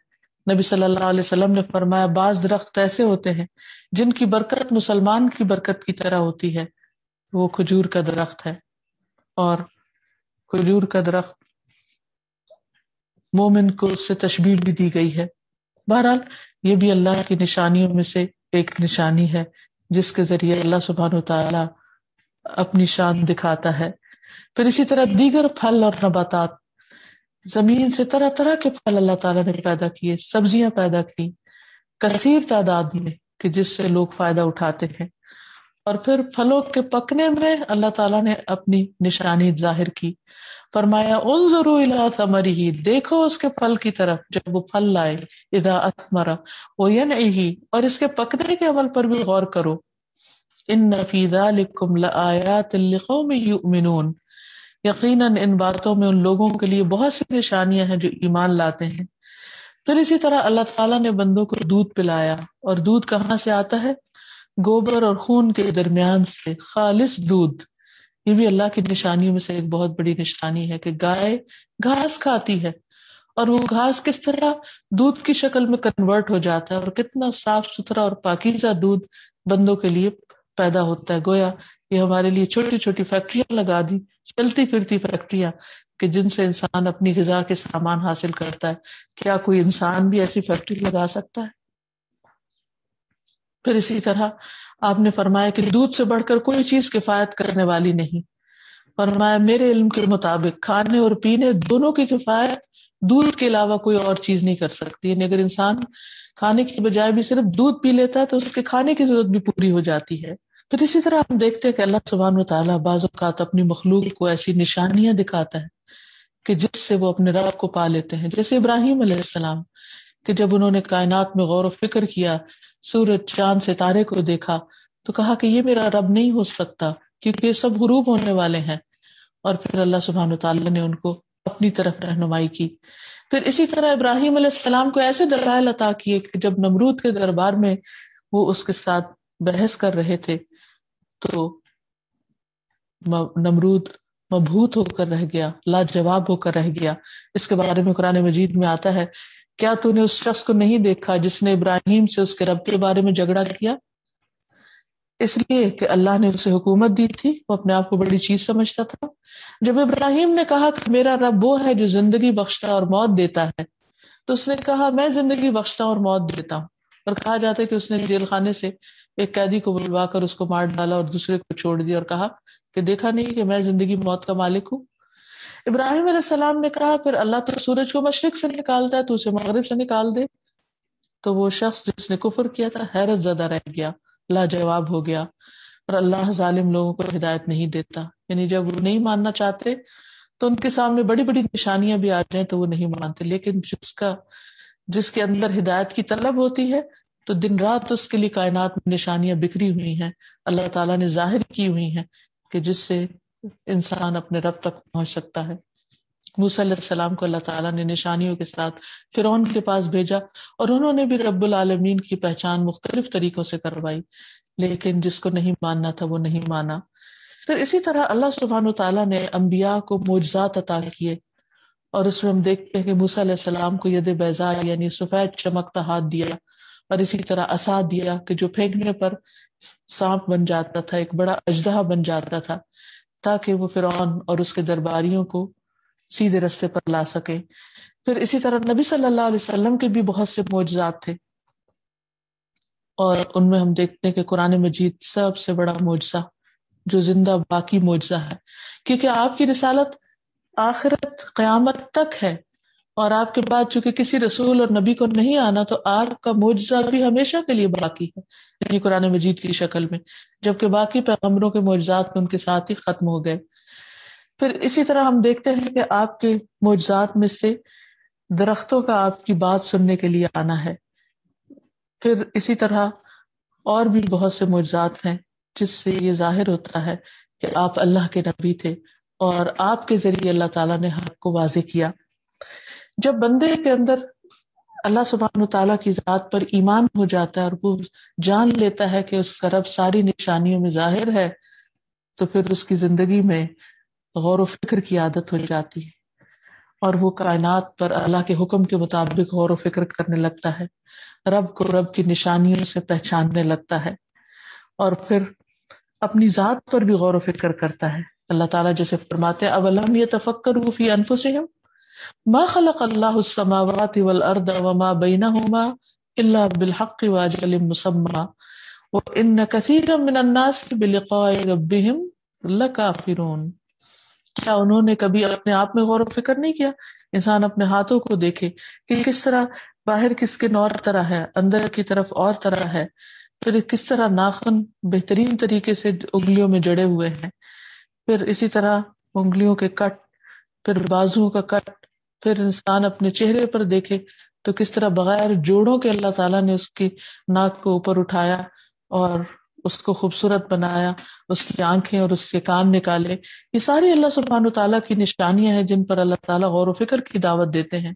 نبی صلی اللہ علیہ وسلم نے فرمایا بعض درخت ایسے ہوتے ہیں جن کی برکت مسلمان کی برکت کی طرح ہوتی ہے، وہ کھجور کا درخت ہے، اور کھجور کا درخت مومن کو اس سے تشبیہ بھی دی گئی ہے۔ بہرحال یہ بھی اللہ کی نشانیوں میں سے ایک نشانی ہے، جس کے ذریعے اللہ سبحانہ وتعالی اپنی شان دکھاتا ہے۔ پھر اسی طرح دیگر پھل اور نباتات، زمین سے طرح طرح کے پھل اللہ تعالیٰ نے پیدا کیے، سبزیاں پیدا کی کثیر تعداد میں کہ جس سے لوگ فائدہ اٹھاتے ہیں۔ اور پھر پھلوں کے پکنے میں اللہ تعالیٰ نے اپنی نشانی ظاہر کی۔ فرمایا انظروا الی ثمرہ، دیکھو اس کے پھل کی طرف جب وہ پھل لائے، اذا اثمر وینعہ، اور اس کے پکنے کے عمل پر بھی غور کرو۔ ان فی ذلکم لآیات لقوم یؤمنون، یقیناً ان باتوں میں ان لوگوں کے لیے بہت سی نشانیاں ہیں جو ایمان لاتے ہیں۔ پھر اسی طرح اللہ تعالیٰ نے بندوں کو دودھ پلایا، اور دودھ کہاں سے آتا ہے؟ گوبر اور خون کے درمیان سے خالص دودھ۔ یہ بھی اللہ کی نشانیوں میں سے ایک بہت بڑی نشانی ہے کہ گائے گھاس کھاتی ہے، اور وہ گھاس کس طرح دودھ کی شکل میں کنورٹ ہو جاتا ہے، اور کتنا صاف ستھرا اور پاکیزہ دودھ بندوں کے لیے پیدا ہوتا ہے۔ گویا یہ ہمارے لیے چھوٹی چھوٹی فیکٹریاں لگا دی، چلتی پھرتی فیکٹریاں کہ جن سے انسان اپنی غذا کے سامان حاصل کرتا ہے۔ کیا کوئی انسان بھی ایسی فیکٹری لگا سکتا ہے؟ پھر اسی طرح آپ نے فرمایا کہ دودھ سے بڑھ کر کوئی چیز کفایت کرنے والی نہیں. فرمایا میرے علم کے مطابق کھانے اور پینے دونوں کی کفایت دودھ کے علاوہ کوئی اور چیز نہیں کر سکتی. یعنی اگر انسان کھانے کی بجائے بھی صرف دودھ پی لیتا ہے تو اس کے کھانے کی ضرورت بھی پوری ہو جاتی ہے. پھر اسی طرح ہم دیکھتے ہیں کہ اللہ سبحانہ وتعالیٰ بعض اوقات اپنی مخلوق کو ایسی نشانیاں دکھاتا ہے کہ جس سے وہ اپنے رب کو پا لیتے ہیں. جیسے ابراہیم علیہ السلام کہ جب انہوں نے کائنات میں غور و فکر کیا، سورج چاند ستارے کو دیکھا تو کہا کہ یہ میرا رب نہیں ہو سکتا کیونکہ یہ سب غروب ہونے والے ہیں. اور پھر اللہ سبحانہ وتعالیٰ نے ان کو اپنی طرف رہنمائی کی. پھر اسی طرح ابراہیم علیہ السلام کو ایسے دلائل عطا کیے کہ جب نمرود کے دربار میں وہ اس کے ساتھ بحث کر رہے تھے تو نمرود مبہوت ہو کر رہ گیا، لاجواب ہو کر رہ گیا. اس کے بارے میں قرآن مجید میں آتا ہے کیا تو نے اس شخص کو نہیں دیکھا جس نے ابراہیم سے اس کے رب کے بارے میں جھگڑا کیا؟ اس لیے کہ اللہ نے اسے حکومت دی تھی، وہ اپنے آپ کو بڑی چیز سمجھتا تھا. جب ابراہیم نے کہا کہ میرا رب وہ ہے جو زندگی بخشتا اور موت دیتا ہے تو اس نے کہا میں زندگی بخشتا اور موت دیتا ہوں. اور کہا جاتا ہے کہ اس نے جیل خانے سے ایک قیدی کو بلوا کر اس کو مار ڈالا اور دوسرے کو چھوڑ دیا اور کہا کہ دیکھا نہیں کہ میں زندگی موت کا مالک ہوں. ابراہیم علیہ السلام نے کہا پھر اللہ تو سورج کو مشرق سے نکالتا ہے تو اسے مغرب سے نکال دے. تو وہ شخص جس نے کفر کیا تھا حیرت زدہ رہ گیا، لاجواب ہو گیا. اور اللہ ظالم لوگوں کو ہدایت نہیں دیتا. یعنی جب وہ نہیں ماننا چاہتے تو ان کے سامنے بڑی بڑی نشانیاں بھی آ جائیں تو وہ نہیں مانتے. لیکن جس کے اندر ہدایت کی طلب ہوتی ہے تو دن رات اس کے لیے کائنات میں نشانیاں بکھری ہوئی ہیں، اللہ تعالیٰ نے ظاہر کی ہوئی ہیں کہ جس سے انسان اپنے رب تک پہنچ سکتا ہے. موسیٰ علیہ السلام کو اللہ تعالیٰ نے نشانیوں کے ساتھ فرعون کے پاس بھیجا اور انہوں نے بھی رب العالمین کی پہچان مختلف طریقوں سے کروائی، لیکن جس کو نہیں ماننا تھا وہ نہیں مانا. پھر اسی طرح اللہ سبحانہ وتعالیٰ نے انبیاء کو معجزات عطا کیے اور اس میں ہم دیکھتے ہیں کہ موسیٰ علیہ السلام کو ید بیضاء یعنی سفید چمکتا ہاتھ دیا اور اسی طرح عصا دیا کہ جو پھینکنے پر سانپ بن جاتا تھا، ایک بڑا اژدہا بن جاتا تھا تاکہ وہ فرعون اور اس کے درباریوں کو سیدھے رستے پر لا سکے. پھر اسی طرح نبی صلی اللہ علیہ وسلم کے بھی بہت سے معجزات تھے اور ان میں ہم دیکھتے ہیں کہ قرآن مجید سب سے بڑا معجزہ جو زندہ باقی معجزہ ہے کیونکہ آپ کی رسالت آخرت قیامت تک ہے اور آپ کے بعد چونکہ کسی رسول اور نبی کو نہیں آنا تو آپ کا معجزہ بھی ہمیشہ کے لیے باقی ہے، یعنی قرآن مجید کی شکل میں، جبکہ باقی پیغمبروں کے معجزات ان کے ساتھ ہی ختم ہو گئے. پھر اسی طرح ہم دیکھتے ہیں کہ آپ کے معجزات میں سے درختوں کا آپ کی بات سننے کے لیے آنا ہے. پھر اسی طرح اور بھی بہت سے معجزات ہیں جس سے یہ ظاہر ہوتا ہے کہ آپ اللہ کے نبی تھے اور آپ کے ذریعے اللہ تعالیٰ نے حق کو واضح کیا. جب بندے کے اندر اللہ سبحانہ تعالیٰ کی ذات پر ایمان ہو جاتا ہے اور وہ جان لیتا ہے کہ اس کا رب ساری نشانیوں میں ظاہر ہے تو پھر اس کی زندگی میں غور و فکر کی عادت ہو جاتی ہے اور وہ کائنات پر اللہ کے حکم کے مطابق غور و فکر کرنے لگتا ہے، رب کو رب کی نشانیوں سے پہچاننے لگتا ہے اور پھر اپنی ذات پر بھی غور و فکر کرتا ہے. اللہ تعالیٰ جیسے فرماتے ہیں اولم یتفکروا فی انفسہم ما خلق اللہ السماوات والارض وما بینہما الا بالحق واجل مسمى وان کثیرا من الناس بلقاء ربہم لکافرون. کیا انہوں نے کبھی اپنے آپ میں غور و فکر نہیں کیا؟ انسان اپنے ہاتھوں کو دیکھے کہ کس طرح باہر کس کے اور طرح ہے، اندر کی طرف اور طرح ہے، پھر کس طرح ناخن بہترین طریقے سے انگلیوں میں جڑے ہوئے ہیں، پھر اسی طرح انگلیوں کے کٹ، پھر بازوؤں کا کٹ، پھر انسان اپنے چہرے پر دیکھے تو کس طرح بغیر جوڑوں کے اللہ تعالیٰ نے اس کی ناک کو اوپر اٹھایا اور اس کو خوبصورت بنایا، اس کی آنکھیں اور اس کے کان نکالے. یہ ساری اللہ سبحانہ تعالیٰ کی نشانیاں ہیں جن پر اللہ تعالیٰ غور و فکر کی دعوت دیتے ہیں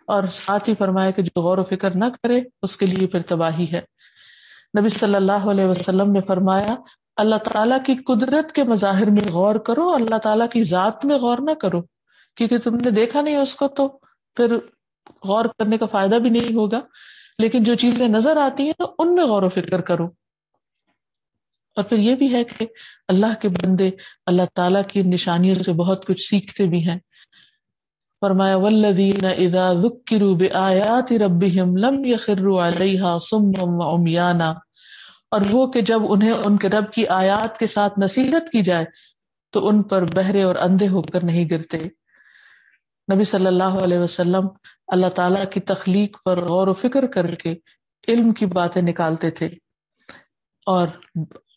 اور ساتھ ہی فرمایا کہ جو غور و فکر نہ کرے اس کے لیے پھر تباہی ہے. نبی صلی اللہ علیہ وسلم نے فرمایا اللہ تعالیٰ کی قدرت کے مظاہر میں غور کرو، اللہ تعالیٰ کی ذات میں غور نہ کرو کیونکہ تم نے دیکھا نہیں اس کو تو پھر غور کرنے کا فائدہ بھی نہیں ہوگا، لیکن جو چیزیں نظر آتی ہیں ان میں غور و فکر کرو. اور پھر یہ بھی ہے کہ اللہ کے بندے اللہ تعالیٰ کی نشانیوں سے بہت کچھ سیکھتے بھی ہیں. فرمایا والذین اذا ذکروا بآیات ربہم لم یخروا علیہا صما وعمیانا اور وہ کہ جب انہیں ان کے رب کی آیات کے ساتھ نصیحت کی جائے تو ان پر بہرے اور اندھے ہو کر نہیں گرتے۔ نبی صلی اللہ علیہ وسلم اللہ تعالیٰ کی تخلیق پر غور و فکر کر کے علم کی باتیں نکالتے تھے اور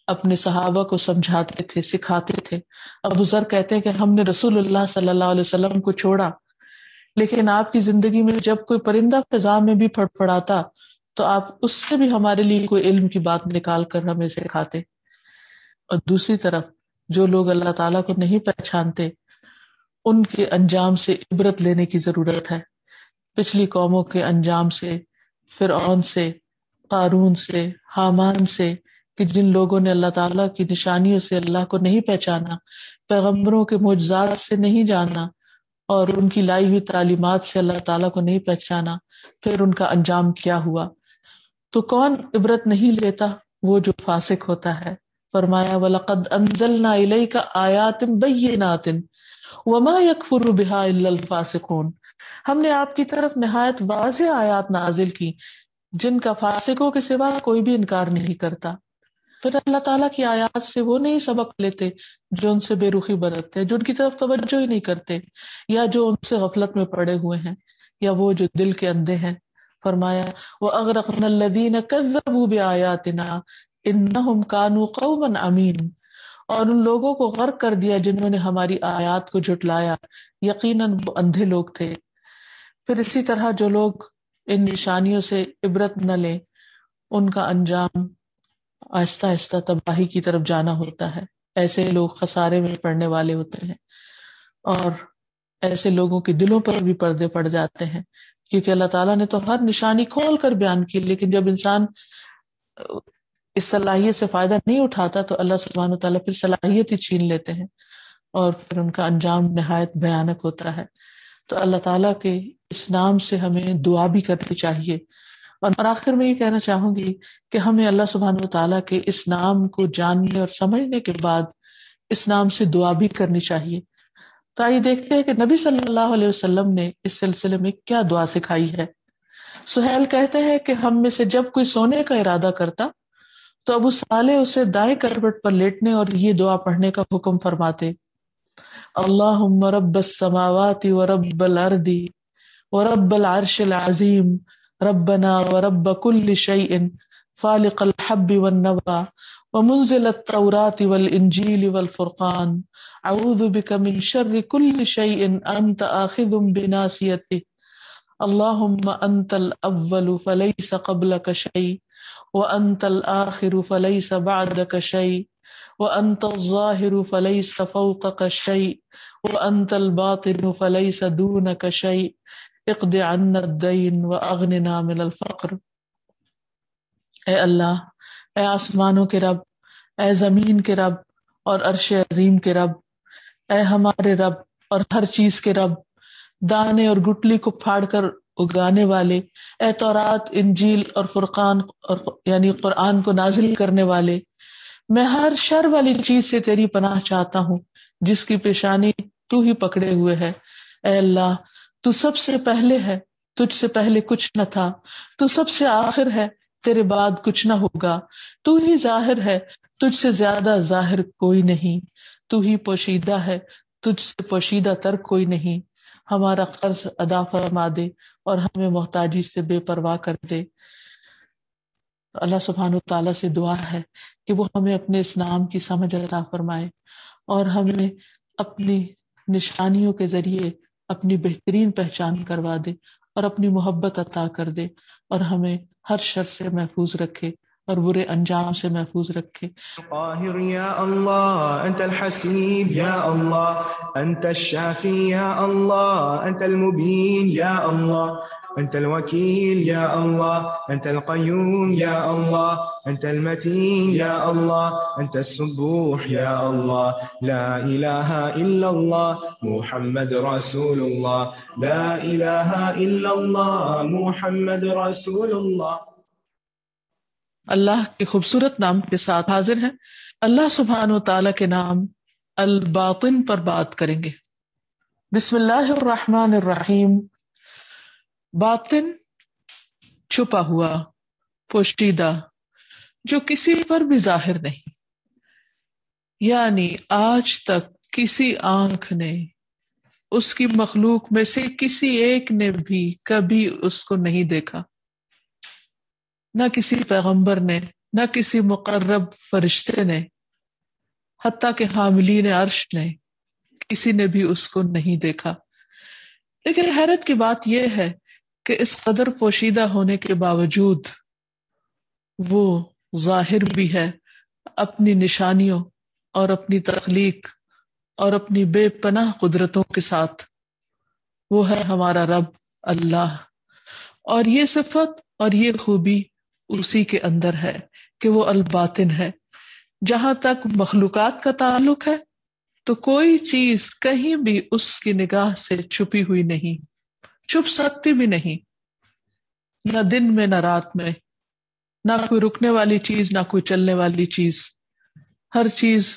اپنے صحابہ کو سمجھاتے تھے، سکھاتے تھے۔ ابو ذر کہتے ہیں کہ ہم نے رسول اللہ صلی اللہ علیہ وسلم کو چھوڑا، لیکن آپ کی زندگی میں جب کوئی پرندہ فضا میں بھی پھڑپھڑاتا تو آپ اس سے بھی ہمارے لیے کوئی علم کی بات نکال کر ہمیں سکھاتے۔ اور دوسری طرف جو لوگ اللہ تعالیٰ کو نہیں پہچانتے ان کے انجام سے عبرت لینے کی ضرورت ہے۔ پچھلی قوموں کے انجام سے، فرعون سے، قارون سے، حامان سے، کہ جن لوگوں نے اللہ تعالیٰ کی نشانیوں سے اللہ کو نہیں پہچانا، پیغمبروں کے معجزات سے نہیں جانا اور ان کی لائی ہوئی تعلیمات سے اللہ تعالیٰ کو نہیں پہچانا، پھر ان کا انجام کیا ہوا۔ تو کون عبرت نہیں لیتا؟ وہ جو فاسق ہوتا ہے۔ فرمایا وَلَقَدْ أَنزَلْنَا إِلَيْكَ آيَاتٍ بَيِّنَاتٍ وَمَا يَكْفُرُ بِهَا إِلَّا الْفَاسِقُونَ، ہم نے آپ کی طرف نہایت واضح آیات نازل کی جن کا فاسقوں کے سوا کوئی بھی انکار نہیں کرتا۔ پھر اللہ تعالیٰ کی آیات سے وہ نہیں سبق لیتے جو ان سے بے رخی برتتے، جو ان کی طرف توجہ ہی نہیں کرتے، یا جو ان سے غفلت میں پڑے ہوئے ہیں، یا وہ جو دل کے اندھے ہیں۔ فرمایا وَأَغْرَقْنَا الَّذِينَ كَذَّبُوا بِآيَاتِنَا إِنَّهُمْ كَانُوا قَوْمًا عَمِينَ، اور ان لوگوں کو غرق کر دیا جنہوں نے ہماری آیات کو جھٹلایا، یقیناً وہ اندھے لوگ تھے۔ پھر اسی طرح جو لوگ ان نشانیوں سے عبرت نہ لیں ان کا انجام آہستہ آہستہ تباہی کی طرف جانا ہوتا ہے۔ ایسے لوگ خسارے میں پڑنے والے ہوتے ہیں، اور ایسے لوگوں کے دلوں پر بھی پردے پڑ جاتے ہیں، کیونکہ اللہ تعالیٰ نے تو ہر نشانی کھول کر بیان کی، لیکن جب انسان اس صلاحیت سے فائدہ نہیں اٹھاتا تو اللہ سبحانہ وتعالیٰ پھر صلاحیت ہی چھین لیتے ہیں اور پھر ان کا انجام نہایت بھیانک ہوتا ہے۔ تو اللہ تعالیٰ کے اس نام سے ہمیں دعا بھی کرنی چاہیے۔ اور آخر میں یہ کہنا چاہوں گی کہ ہمیں اللہ سبحانہ وتعالیٰ کے اس نام کو جاننے اور سمجھنے کے بعد اس نام سے دعا بھی کرنی چاہیے۔ تو آئیے دیکھتے ہیں کہ نبی صلی اللہ علیہ وسلم نے اس سلسلے میں کیا دعا سکھائی ہے۔ سہیل کہتے ہیں کہ ہم میں سے جب کوئی سونے کا ارادہ کرتا تو ابو صالح اسے دائیں کروٹ پر لیٹنے اور یہ دعا پڑھنے کا حکم فرماتے: اللہم رب السماوات ورب الارض ورب العرش العظیم ربنا ورب كل شيء فالق الحب والنوى ومنزل التوراة والإنجيل والفرقان أعوذ بك من شر كل شيء أنت آخذ بناصيته اللهم أنت الأول فليس قبلك شيء وأنت الآخر فليس بعدك شيء وأنت الظاهر فليس فوقك شيء وأنت الباطن فليس دونك شيء اقض عنا الدين واغننا من الفقر۔ اے اللہ، اے آسمانوں کے رب، اے زمین کے رب اور عرش عظیم کے رب، اے ہمارے رب اور ہر چیز کے رب، دانے اور گٹلی کو پھاڑ کر اگانے والے، اے تورات، انجیل اور فرقان اور یعنی قرآن کو نازل کرنے والے، میں ہر شر والی چیز سے تیری پناہ چاہتا ہوں جس کی پیشانی تو ہی پکڑے ہوئے ہے۔ اے اللہ، تو سب سے پہلے ہے، تجھ سے پہلے کچھ نہ تھا، تو سب سے آخر ہے، تیرے بعد کچھ نہ ہوگا، تو ہی ظاہر ہے، تجھ سے زیادہ ظاہر کوئی نہیں، تو ہی پوشیدہ ہے، تجھ سے پوشیدہ تر کوئی نہیں۔ ہمارا قرض ادا فرما دے اور ہمیں محتاجی سے بے پرواہ کر دے۔ اللہ سبحانہ وتعالیٰ سے دعا ہے کہ وہ ہمیں اپنے اس نام کی سمجھ عطا فرمائے اور ہمیں اپنی نشانیوں کے ذریعے اپنی بہترین پہچان کروا دے اور اپنی محبت عطا کر دے اور ہمیں ہر شر سے محفوظ رکھے اور برے انجام سے محفوظ رکھے۔ القاهر يا الله أنت الحسيب يا الله أنت الشافي يا الله أنت المبين يا الله أنت الوكيل يا الله أنت القيوم يا الله أنت المتين يا الله أنت السبوح يا الله لا إله إلا الله محمد رسول الله لا إله إلا الله محمد رسول الله۔ اللہ کے خوبصورت نام کے ساتھ حاضر ہیں۔ اللہ سبحانہ و تعالیٰ کے نام الباطن پر بات کریں گے۔ بسم اللہ الرحمن الرحیم۔ باطن چھپا ہوا، پوشیدہ، جو کسی پر بھی ظاہر نہیں، یعنی آج تک کسی آنکھ نے، اس کی مخلوق میں سے کسی ایک نے بھی کبھی اس کو نہیں دیکھا، نہ کسی پیغمبر نے، نہ کسی مقرب فرشتے نے، حتیٰ کہ حاملین عرش نے، کسی نے بھی اس کو نہیں دیکھا۔ لیکن حیرت کی بات یہ ہے کہ اس قدر پوشیدہ ہونے کے باوجود وہ ظاہر بھی ہے اپنی نشانیوں اور اپنی تخلیق اور اپنی بے پناہ قدرتوں کے ساتھ۔ وہ ہے ہمارا رب اللہ، اور یہ صفت اور یہ خوبی اسی کے اندر ہے کہ وہ الباطن ہے۔ جہاں تک مخلوقات کا تعلق ہے تو کوئی چیز کہیں بھی اس کی نگاہ سے چھپی ہوئی نہیں، چھپ سکتی بھی نہیں، نہ دن میں نہ رات میں، نہ کوئی رکنے والی چیز نہ کوئی چلنے والی چیز، ہر چیز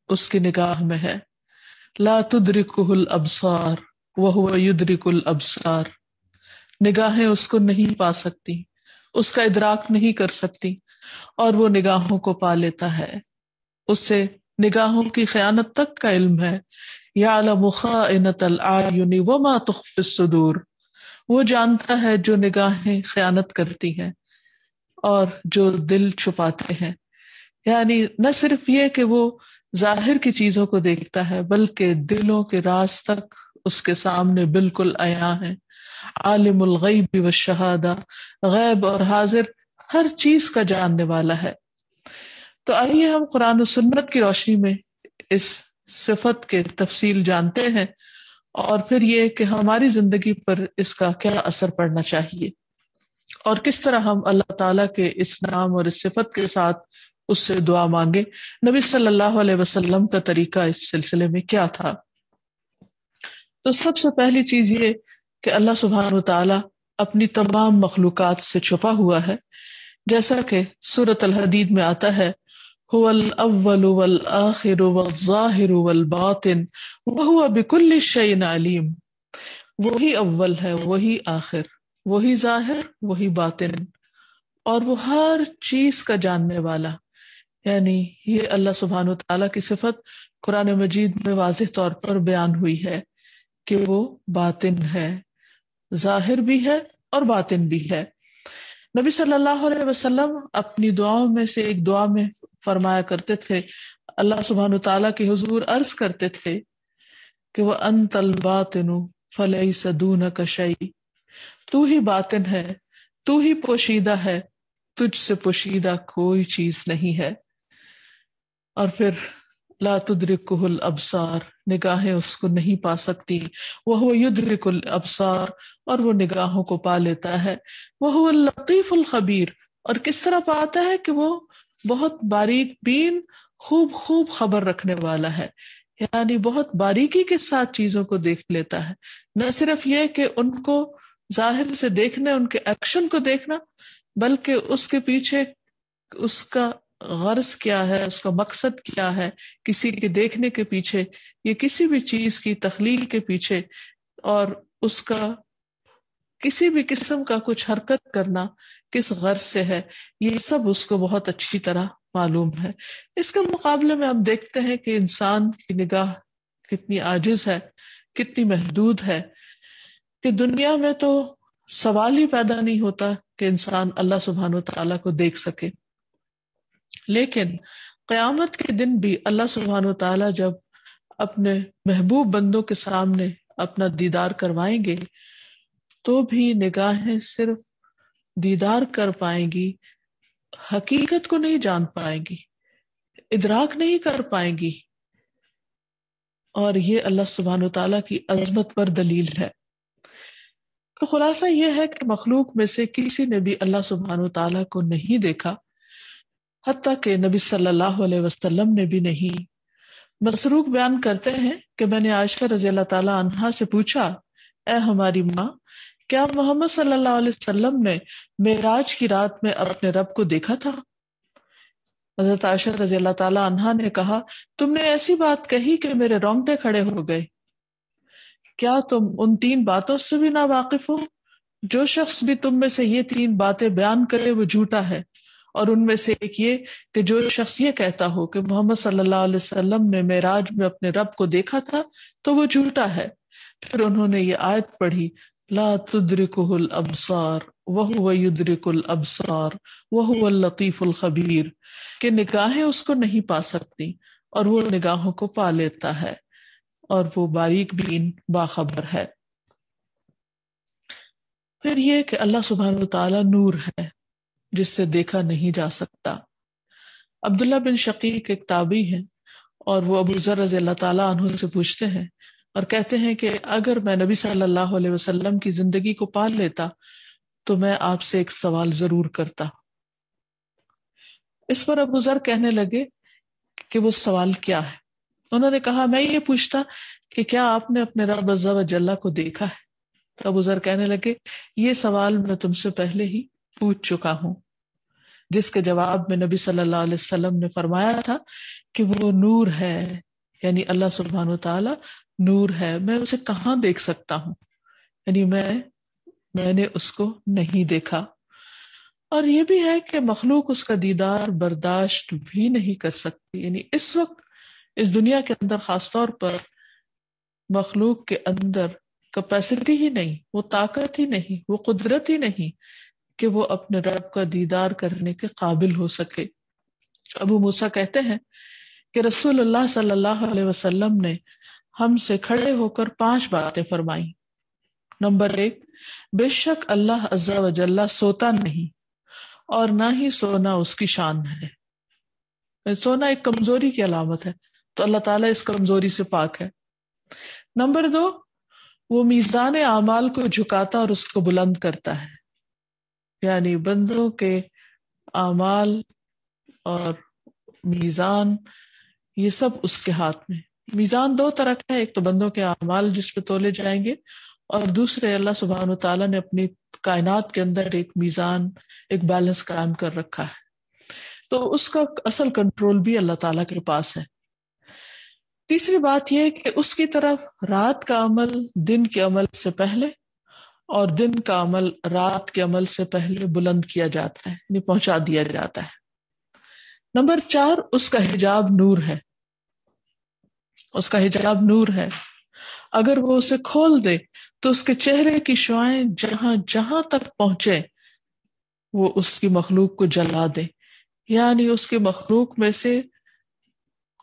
اس کی نگاہ میں ہے۔ لا تدرکہ الابصار وہو یدرک الابصار، نگاہیں اس کو نہیں پا سکتی، اس کا ادراک نہیں کر سکتی، اور وہ نگاہوں کو پا لیتا ہے، اس سے نگاہوں کی خیانت تک کا علم ہے۔ یعلم خائنۃ الاعین وما تخفی الصدور، وہ جانتا ہے جو نگاہیں خیانت کرتی ہیں اور جو دل چھپاتے ہیں۔ یعنی نہ صرف یہ کہ وہ ظاہر کی چیزوں کو دیکھتا ہے بلکہ دلوں کے راز تک اس کے سامنے بالکل عیاں ہیں۔ عالم الغیب والشہادہ، غیب اور حاضر ہر چیز کا جاننے والا ہے۔ تو آئیے ہم قرآن و سنت کی روشنی میں اس صفت کے تفصیل جانتے ہیں، اور پھر یہ کہ ہماری زندگی پر اس کا کیا اثر پڑنا چاہیے، اور کس طرح ہم اللہ تعالیٰ کے اس نام اور اس صفت کے ساتھ اس سے دعا مانگے۔ نبی صلی اللہ علیہ وسلم کا طریقہ اس سلسلے میں کیا تھا؟ تو سب سے پہلی چیز یہ کہ اللہ سبحانہ وتعالیٰ اپنی تمام مخلوقات سے چھپا ہوا ہے، جیسا کہ سورۃ الحدید میں آتا ہے هو الاول والآخر والظاہر والباطن وهو بكل شيء علیم، وہی اول ہے، وہی آخر، وہی ظاہر، وہی باطن، اور وہ ہر چیز کا جاننے والا۔ یعنی یہ اللہ سبحانہ وتعالیٰ کی صفت قرآن مجید میں واضح طور پر بیان ہوئی ہے کہ وہ باطن ہے، ظاہر بھی ہے اور باطن بھی ہے۔ نبی صلی اللہ علیہ وسلم اپنی دعاؤں میں سے ایک دعا میں فرمایا کرتے تھے، اللہ سبحانہ وتعالیٰ کے حضور عرض کرتے تھے کہ وَأَنْتَ الْبَاطِنُ فَلَيْسَ دُونَكَ شَيْءٌ، تو ہی باطن ہے، تو ہی پوشیدہ ہے، تجھ سے پوشیدہ کوئی چیز نہیں ہے۔ اور پھر لا تدرکہ الابصار، نگاہیں اس کو نہیں پا سکتی، وہو یدرک الابصار، اور وہ نگاہوں کو پا لیتا ہے، وہو اللطیف الخبیر، اور کس طرح پاتا ہے کہ وہ بہت باریک بین، خوب خبر رکھنے والا ہے، یعنی بہت باریکی کے ساتھ چیزوں کو دیکھ لیتا ہے۔ نہ صرف یہ کہ ان کو ظاہر سے دیکھنا، ان کے ایکشن کو دیکھنا، بلکہ اس کے پیچھے اس کا غرض کیا ہے، اس کا مقصد کیا ہے، کسی کے دیکھنے کے پیچھے یا کسی بھی چیز کی تخلیق کے پیچھے، اور اس کا کسی بھی قسم کا کچھ حرکت کرنا کس غرض سے ہے، یہ سب اس کو بہت اچھی طرح معلوم ہے۔ اس کے مقابلے میں ہم دیکھتے ہیں کہ انسان کی نگاہ کتنی عاجز ہے، کتنی محدود ہے، کہ دنیا میں تو سوال ہی پیدا نہیں ہوتا کہ انسان اللہ سبحانہ وتعالیٰ کو دیکھ سکے، لیکن قیامت کے دن بھی اللہ سبحانہ وتعالیٰ جب اپنے محبوب بندوں کے سامنے اپنا دیدار کروائیں گے تو بھی نگاہیں صرف دیدار کر پائیں گی، حقیقت کو نہیں جان پائیں گی، ادراک نہیں کر پائیں گی، اور یہ اللہ سبحانہ وتعالیٰ کی عظمت پر دلیل ہے۔ تو خلاصہ یہ ہے کہ مخلوق میں سے کسی نے بھی اللہ سبحانہ وتعالیٰ کو نہیں دیکھا، حتیٰ کہ نبی صلی اللہ علیہ وسلم نے بھی نہیں۔ مسروق بیان کرتے ہیں کہ میں نے عائشہ رضی اللہ تعالیٰ عنہا سے پوچھا، اے ہماری ماں، کیا محمد صلی اللہ علیہ وسلم نے معراج کی رات میں اپنے رب کو دیکھا تھا؟ حضرت عائشہ رضی اللہ تعالیٰ عنہا نے کہا، تم نے ایسی بات کہی کہ میرے رونگٹے کھڑے ہو گئے۔ کیا تم ان 3 باتوں سے بھی نا واقف ہو؟ جو شخص بھی تم میں سے یہ 3 باتیں بیان کرے وہ جھوٹا ہے، اور ان میں سے ایک یہ کہ جو شخص یہ کہتا ہو کہ محمد صلی اللہ علیہ وسلم نے معراج میں اپنے رب کو دیکھا تھا تو وہ جھوٹا ہے۔ پھر انہوں نے یہ آیت پڑھی، لا تدرکہ الابصار وہو یدرک الابصار وہو اللطیف الخبیر، کہ نگاہیں اس کو نہیں پا سکتی اور وہ نگاہوں کو پا لیتا ہے اور وہ باریک بین باخبر ہے۔ پھر یہ کہ اللہ سبحانہ وتعالی نور ہے جس سے دیکھا نہیں جا سکتا۔ عبداللہ بن شقیق ایک تابعی ہیں اور وہ ابو ذر رضی اللہ تعالیٰ عنہ سے پوچھتے ہیں اور کہتے ہیں کہ اگر میں نبی صلی اللہ علیہ وسلم کی زندگی کو پال لیتا تو میں آپ سے ایک سوال ضرور کرتا۔ اس پر ابو ذر کہنے لگے کہ وہ سوال کیا ہے؟ انہوں نے کہا میں یہ پوچھتا کہ کیا آپ نے اپنے رب عز و جل کو دیکھا ہے؟ تو ابو ذر کہنے لگے یہ سوال میں تم سے پہلے ہی پوچھ چکا ہوں، جس کے جواب میں نبی صلی اللہ علیہ وسلم نے فرمایا تھا کہ وہ نور ہے، یعنی اللہ سبحانہ و تعالی نور ہے، میں اسے کہاں دیکھ سکتا ہوں، یعنی میں نے اس کو نہیں دیکھا۔ اور یہ بھی ہے کہ مخلوق اس کا دیدار برداشت بھی نہیں کر سکتی، یعنی اس وقت اس دنیا کے اندر خاص طور پر مخلوق کے اندر کیپیسٹی ہی نہیں، وہ طاقت ہی نہیں، وہ قدرت ہی نہیں کہ وہ اپنے رب کا دیدار کرنے کے قابل ہو سکے۔ ابو موسیٰ کہتے ہیں کہ رسول اللہ صلی اللہ علیہ وسلم نے ہم سے کھڑے ہو کر 5 باتیں فرمائیں۔ نمبر 1، بے شک اللہ عز و جل سوتا نہیں اور نہ ہی سونا اس کی شان ہے، سونا ایک کمزوری کی علامت ہے تو اللہ تعالیٰ اس کمزوری سے پاک ہے۔ نمبر 2، وہ میزان اعمال کو جھکاتا اور اس کو بلند کرتا ہے، یعنی بندوں کے اعمال اور میزان یہ سب اس کے ہاتھ میں۔ میزان 2 طرح کا ہے، ایک تو بندوں کے اعمال جس پہ تولے جائیں گے، اور دوسرے اللہ سبحانہ و تعالیٰ نے اپنی کائنات کے اندر ایک میزان، ایک بیلنس قائم کر رکھا ہے، تو اس کا اصل کنٹرول بھی اللہ تعالیٰ کے پاس ہے۔ تیسری بات یہ کہ اس کی طرف رات کا عمل دن کے عمل سے پہلے اور دن کا عمل رات کے عمل سے پہلے بلند کیا جاتا ہے، یعنی پہنچا دیا جاتا ہے۔ نمبر 4، اس کا حجاب نور ہے، اس کا حجاب نور ہے، اگر وہ اسے کھول دے تو اس کے چہرے کی شعاعیں جہاں جہاں تک پہنچے وہ اس کی مخلوق کو جلا دے، یعنی اس کی مخلوق میں سے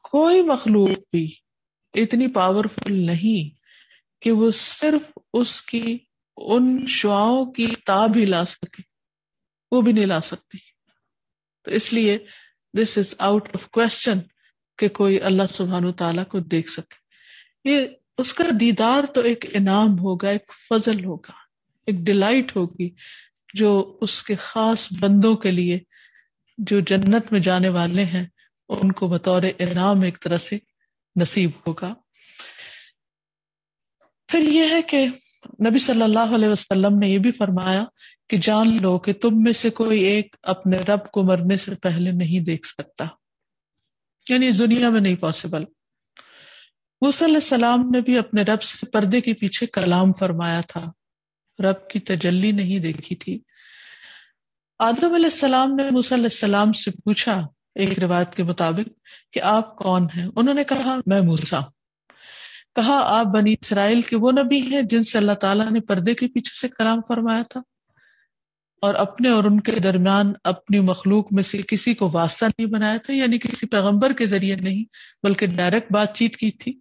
کوئی مخلوق بھی اتنی پاورفل نہیں کہ وہ صرف اس کی ان شعاؤں کی تاب ہی لا سکے، وہ بھی نہیں لا سکتی۔ تو اس لیے دس از آؤٹ آف کوشچن کہ کوئی اللہ سبحانہ و تعالیٰ کو دیکھ سکے۔ یہ اس کا دیدار تو ایک انعام ہوگا، ایک فضل ہوگا، ایک ڈیلائٹ ہوگی جو اس کے خاص بندوں کے لیے جو جنت میں جانے والے ہیں ان کو بطور انعام ایک طرح سے نصیب ہوگا۔ پھر یہ ہے کہ نبی صلی اللہ علیہ وسلم نے یہ بھی فرمایا کہ جان لو کہ تم میں سے کوئی ایک اپنے رب کو مرنے سے پہلے نہیں دیکھ سکتا، یعنی اس دنیا میں نہیں پاسبل۔ موسیٰ علیہ السلام نے بھی اپنے رب سے پردے کے پیچھے کلام فرمایا تھا، رب کی تجلی نہیں دیکھی تھی۔ آدم علیہ السلام نے موسیٰ علیہ السلام سے پوچھا ایک روایت کے مطابق کہ آپ کون ہیں؟ انہوں نے کہا میں موسیٰ۔ کہا آپ بنی اسرائیل کے وہ نبی ہیں جن سے اللہ تعالیٰ نے پردے کے پیچھے سے کلام فرمایا تھا اور اپنے اور ان کے درمیان اپنی مخلوق میں سے کسی کو واسطہ نہیں بنایا تھا، یعنی کسی پیغمبر کے ذریعے نہیں بلکہ ڈائریکٹ بات چیت کی تھی؟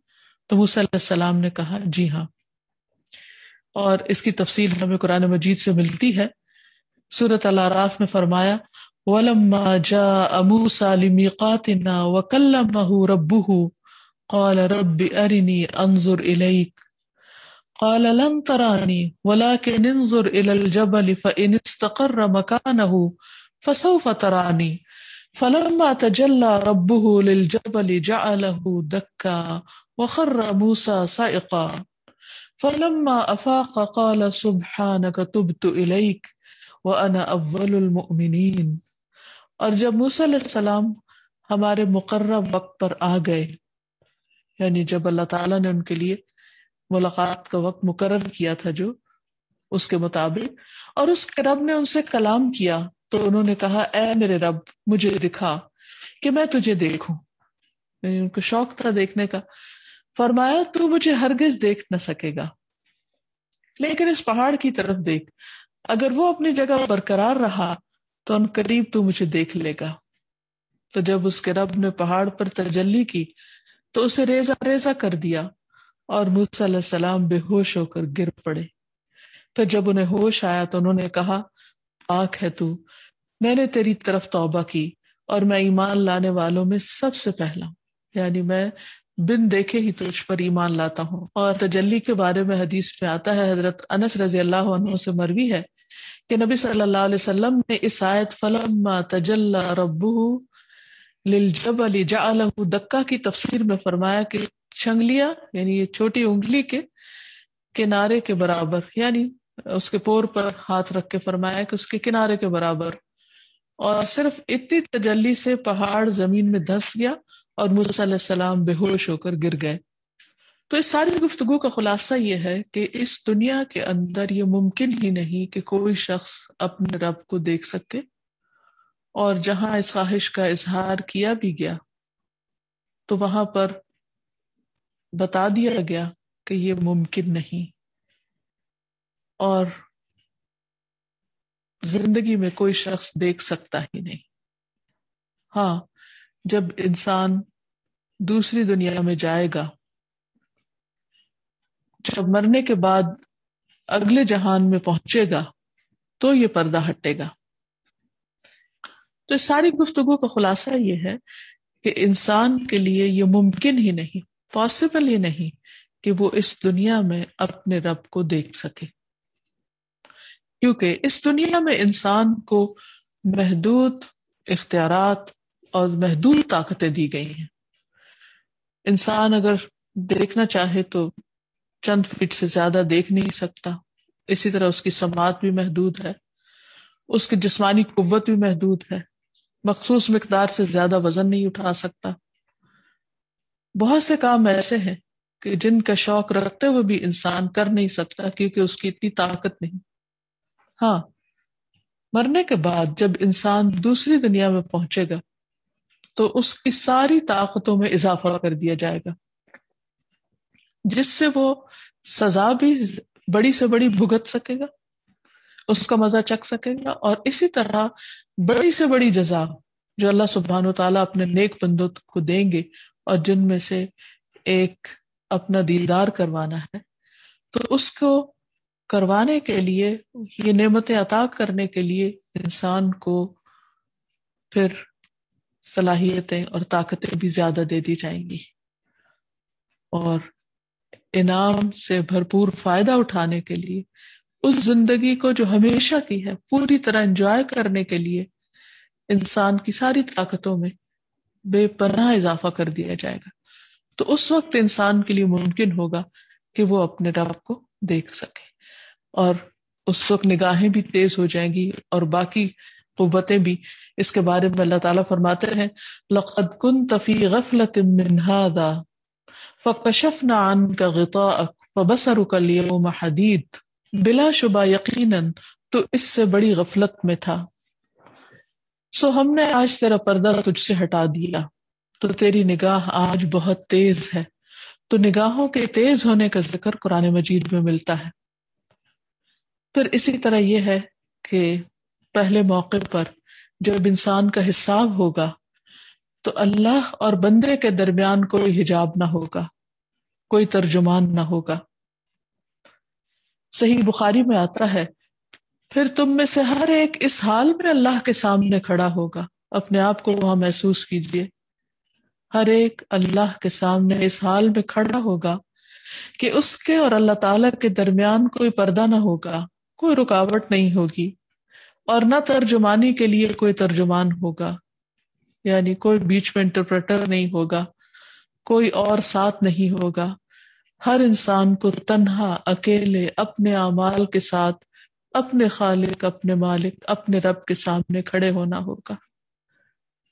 تو موسیٰ علیہ السلام نے کہا جی ہاں، اور اس کی تفصیل ہمیں قرآن مجید سے ملتی ہے۔ سورۃ الاعراف میں فرمایا وَلَمَّا جَاءَ مُوسَىٰ لِمِيقَاتِنَا وَكَلَّمَهُ رَبُّهُ قَالَ رَبِّ أَرِنِي أَنظُرْ إِلَيْكَ قَالَ لَن تَرَانِي وَلَكِنِ انظُرْ إِلَى الْجَبَلِ فَإِنِ اسْتَقَرَّ مَكَانَهُ فَسَوْفَ تَرَانِي فَلَمَّا تَجَلَّى رَبُّهُ لِلْجَبَلِ جَعَلَهُ دَكًّا وَخَرَّ مُوسَىٰ صَعِقًا فَلَمَّا أَفَاقَ قَالَ سُبْحَانَكَ تُبْتُ إِلَيْكَ وَأَنَا أَوَّلُ الْمُؤْمِنِينَ۔ اور جب موسیٰ علیہ السلام ہمارے مقرر وقت پر آ گئے، یعنی جب اللہ تعالیٰ نے ان کے لیے ملاقات کا وقت مقرر کیا تھا جو اس کے مطابق، اور اس کے رب نے ان سے کلام کیا تو انہوں نے کہا اے میرے رب مجھے دکھا کہ میں تجھے دیکھوں، یعنی ان کو شوق تھا دیکھنے کا۔ فرمایا تو مجھے ہرگز دیکھ نہ سکے گا، لیکن اس پہاڑ کی طرف دیکھ، اگر وہ اپنی جگہ برقرار رہا تو ان قریب تو مجھے دیکھ لے گا۔ تو جب اس کے رب نے پہاڑ پر تجلی کی تو اسے ریزہ ریزہ کر دیا اور موسیٰ علیہ السلام بے ہوش ہو کر گر پڑے۔ پھر جب انہیں ہوش آیا تو انہوں نے کہا پاک ہے تو، میں نے تیری طرف توبہ کی اور میں ایمان لانے والوں میں سب سے پہلا ہوں، یعنی میں بن دیکھے ہی تجھ پر ایمان لاتا ہوں۔ اور تجلی کے بارے میں حدیث میں آتا ہے، حضرت انس رضی اللہ عنہ سے مروی ہے کہ نبی صلی اللہ علیہ وسلم نے اس آیت فلما تجلی ربہ للجبل جعلہ دکا کی تفسیر میں فرمایا کہ چھنگلیاں یعنی یہ چھوٹی انگلی کے کنارے کے برابر، یعنی اس کے پور پر ہاتھ رکھ کے فرمایا کہ اس کے کنارے کے برابر، اور صرف اتنی تجلی سے پہاڑ زمین میں دھس گیا اور موسیٰ علیہ السلام بے ہوش ہو کر گر گئے۔ تو اس ساری گفتگو کا خلاصہ یہ ہے کہ اس دنیا کے اندر یہ ممکن ہی نہیں کہ کوئی شخص اپنے رب کو دیکھ سکے، اور جہاں اس خواہش کا اظہار کیا بھی گیا تو وہاں پر بتا دیا گیا کہ یہ ممکن نہیں، اور زندگی میں کوئی شخص دیکھ سکتا ہی نہیں۔ ہاں جب انسان دوسری دنیا میں جائے گا، جب مرنے کے بعد اگلے جہان میں پہنچے گا تو یہ پردہ ہٹے گا۔ تو اس ساری گفتگو کا خلاصہ یہ ہے کہ انسان کے لیے یہ ممکن ہی نہیں، پاسبل ہی نہیں کہ وہ اس دنیا میں اپنے رب کو دیکھ سکے، کیونکہ اس دنیا میں انسان کو محدود اختیارات اور محدود طاقتیں دی گئی ہیں۔ انسان اگر دیکھنا چاہے تو چند فٹ سے زیادہ دیکھ نہیں سکتا، اسی طرح اس کی سماعت بھی محدود ہے، اس کی جسمانی قوت بھی محدود ہے، مخصوص مقدار سے زیادہ وزن نہیں اٹھا سکتا۔ بہت سے کام ایسے ہیں کہ جن کا شوق رکھتے ہوئے بھی انسان کر نہیں سکتا کیونکہ اس کی اتنی طاقت نہیں۔ ہاں مرنے کے بعد جب انسان دوسری دنیا میں پہنچے گا تو اس کی ساری طاقتوں میں اضافہ کر دیا جائے گا، جس سے وہ سزا بھی بڑی سے بڑی بھگت سکے گا، اس کا مزہ چکھ سکے گا، اور اسی طرح بڑی سے بڑی جزا جو اللہ سبحانہ و تعالیٰ اپنے نیک بندوں کو دیں گے، اور جن میں سے ایک اپنا دیدار کروانا ہے، تو اس کو کروانے کے لیے، یہ نعمتیں عطا کرنے کے لیے انسان کو پھر صلاحیتیں اور طاقتیں بھی زیادہ دے دی جائیں گی، اور انعام سے بھرپور فائدہ اٹھانے کے لیے اس زندگی کو جو ہمیشہ کی ہے پوری طرح انجوائے کرنے کے لیے انسان کی ساری طاقتوں میں بے پناہ اضافہ کر دیا جائے گا۔ تو اس وقت انسان کے لیے ممکن ہوگا کہ وہ اپنے رب کو دیکھ سکے، اور اس وقت نگاہیں بھی تیز ہو جائیں گی اور باقی قوتیں بھی۔ اس کے بارے میں اللہ تعالیٰ فرماتے ہیں لَقَدْ كُنْتَ فِي غَفْلَةٍ مِّنْ هَذَا فَكَشَفْنَا عَنْكَ غِطَاءَكَ فَبَصَرُكَ الْيَوْمَ حَدِيدٌ، بلا شبہ یقیناً تو اس سے بڑی غفلت میں تھا، سو ہم نے آج تیرا پردہ تجھ سے ہٹا دیا، تو تیری نگاہ آج بہت تیز ہے۔ تو نگاہوں کے تیز ہونے کا ذکر قرآن مجید میں ملتا ہے۔ پھر اسی طرح یہ ہے کہ پہلے موقع پر جب انسان کا حساب ہوگا تو اللہ اور بندے کے درمیان کوئی حجاب نہ ہوگا، کوئی ترجمان نہ ہوگا۔ صحیح بخاری میں آتا ہے پھر تم میں سے ہر ایک اس حال میں اللہ کے سامنے کھڑا ہوگا، اپنے آپ کو وہاں محسوس کیجئے، ہر ایک اللہ کے سامنے اس حال میں کھڑا ہوگا کہ اس کے اور اللہ تعالیٰ کے درمیان کوئی پردہ نہ ہوگا، کوئی رکاوٹ نہیں ہوگی، اور نہ ترجمانی کے لیے کوئی ترجمان ہوگا، یعنی کوئی بیچ میں انٹرپریٹر نہیں ہوگا، کوئی اور ساتھ نہیں ہوگا۔ ہر انسان کو تنہا اکیلے اپنے اعمال کے ساتھ اپنے خالق، اپنے مالک، اپنے رب کے سامنے کھڑے ہونا ہوگا۔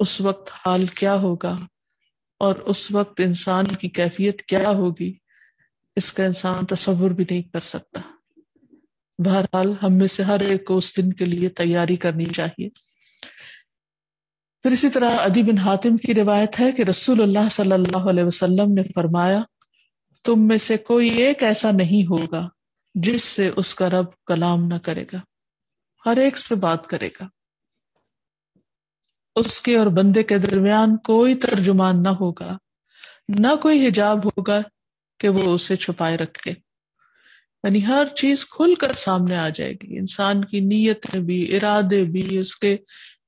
اس وقت حال کیا ہوگا اور اس وقت انسان کی کیفیت کیا ہوگی، اس کا انسان تصور بھی نہیں کر سکتا۔ بہرحال ہم میں سے ہر ایک کو اس دن کے لیے تیاری کرنی چاہیے۔ پھر اسی طرح عدی بن حاتم کی روایت ہے کہ رسول اللہ صلی اللہ علیہ وسلم نے فرمایا تم میں سے کوئی ایک ایسا نہیں ہوگا جس سے اس کا رب کلام نہ کرے گا، ہر ایک سے بات کرے گا، اس کے اور بندے کے درمیان کوئی ترجمان نہ ہوگا، نہ کوئی حجاب ہوگا کہ وہ اسے چھپائے رکھے، یعنی ہر چیز کھل کر سامنے آ جائے گی، انسان کی نیتیں بھی، ارادے بھی، اس کے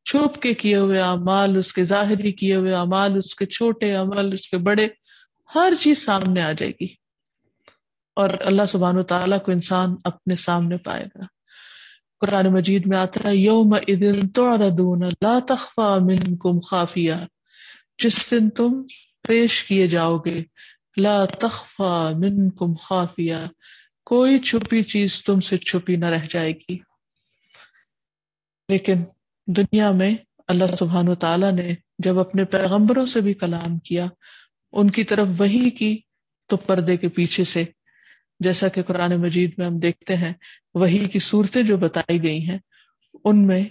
چھپ کے کیے ہوئے اعمال، اس کے ظاہری کیے ہوئے اعمال، اس کے چھوٹے عمل، اس کے بڑے، ہر چیز سامنے آ جائے گی، اور اللہ سبحانہ وتعالیٰ کو انسان اپنے سامنے پائے گا۔ قرآن مجید میں آتا ہے یومئذ تعرضون لا تخفی منکم خافیہ، جس دن تم پیش کیے جاؤ گے، لا تخفی منکم خافیہ، کوئی چھپی چیز تم سے چھپی نہ رہ جائے گی۔ لیکن دنیا میں اللہ سبحانہ وتعالیٰ نے جب اپنے پیغمبروں سے بھی کلام کیا، ان کی طرف وحی کی تو پردے کے پیچھے سے، جیسا کہ قرآن مجید میں ہم دیکھتے ہیں وحی کی صورتیں جو بتائی گئی ہیں ان میں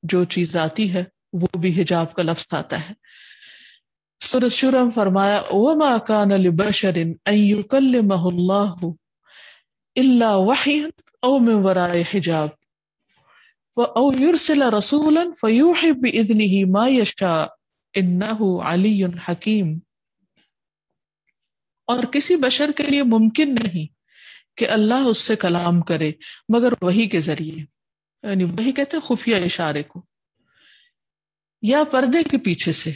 جو چیز آتی ہے وہ بھی حجاب کا لفظ آتا ہے۔ سورۃ شورى میں فرمایا وَمَا كَانَ لِبَشَرٍ أَن يُكَلِّمَهُ اللَّهُ إِلَّا وَحْيًا أَوْ مِن وَرَاءِ حِجَابٍ أَوْ يُرْسِلَ رَسُولًا فَيُوحِي بِإِذْنِهِ مَا يَشَاءُ إِنَّهُ عَلِيٌّ حَكِيمٌ، اور کسی بشر کے لیے ممکن نہیں کہ اللہ اس سے کلام کرے مگر وحی کے ذریعے، یعنی وحی کہتے ہیں خفیہ اشارے کو، یا پردے کے پیچھے سے،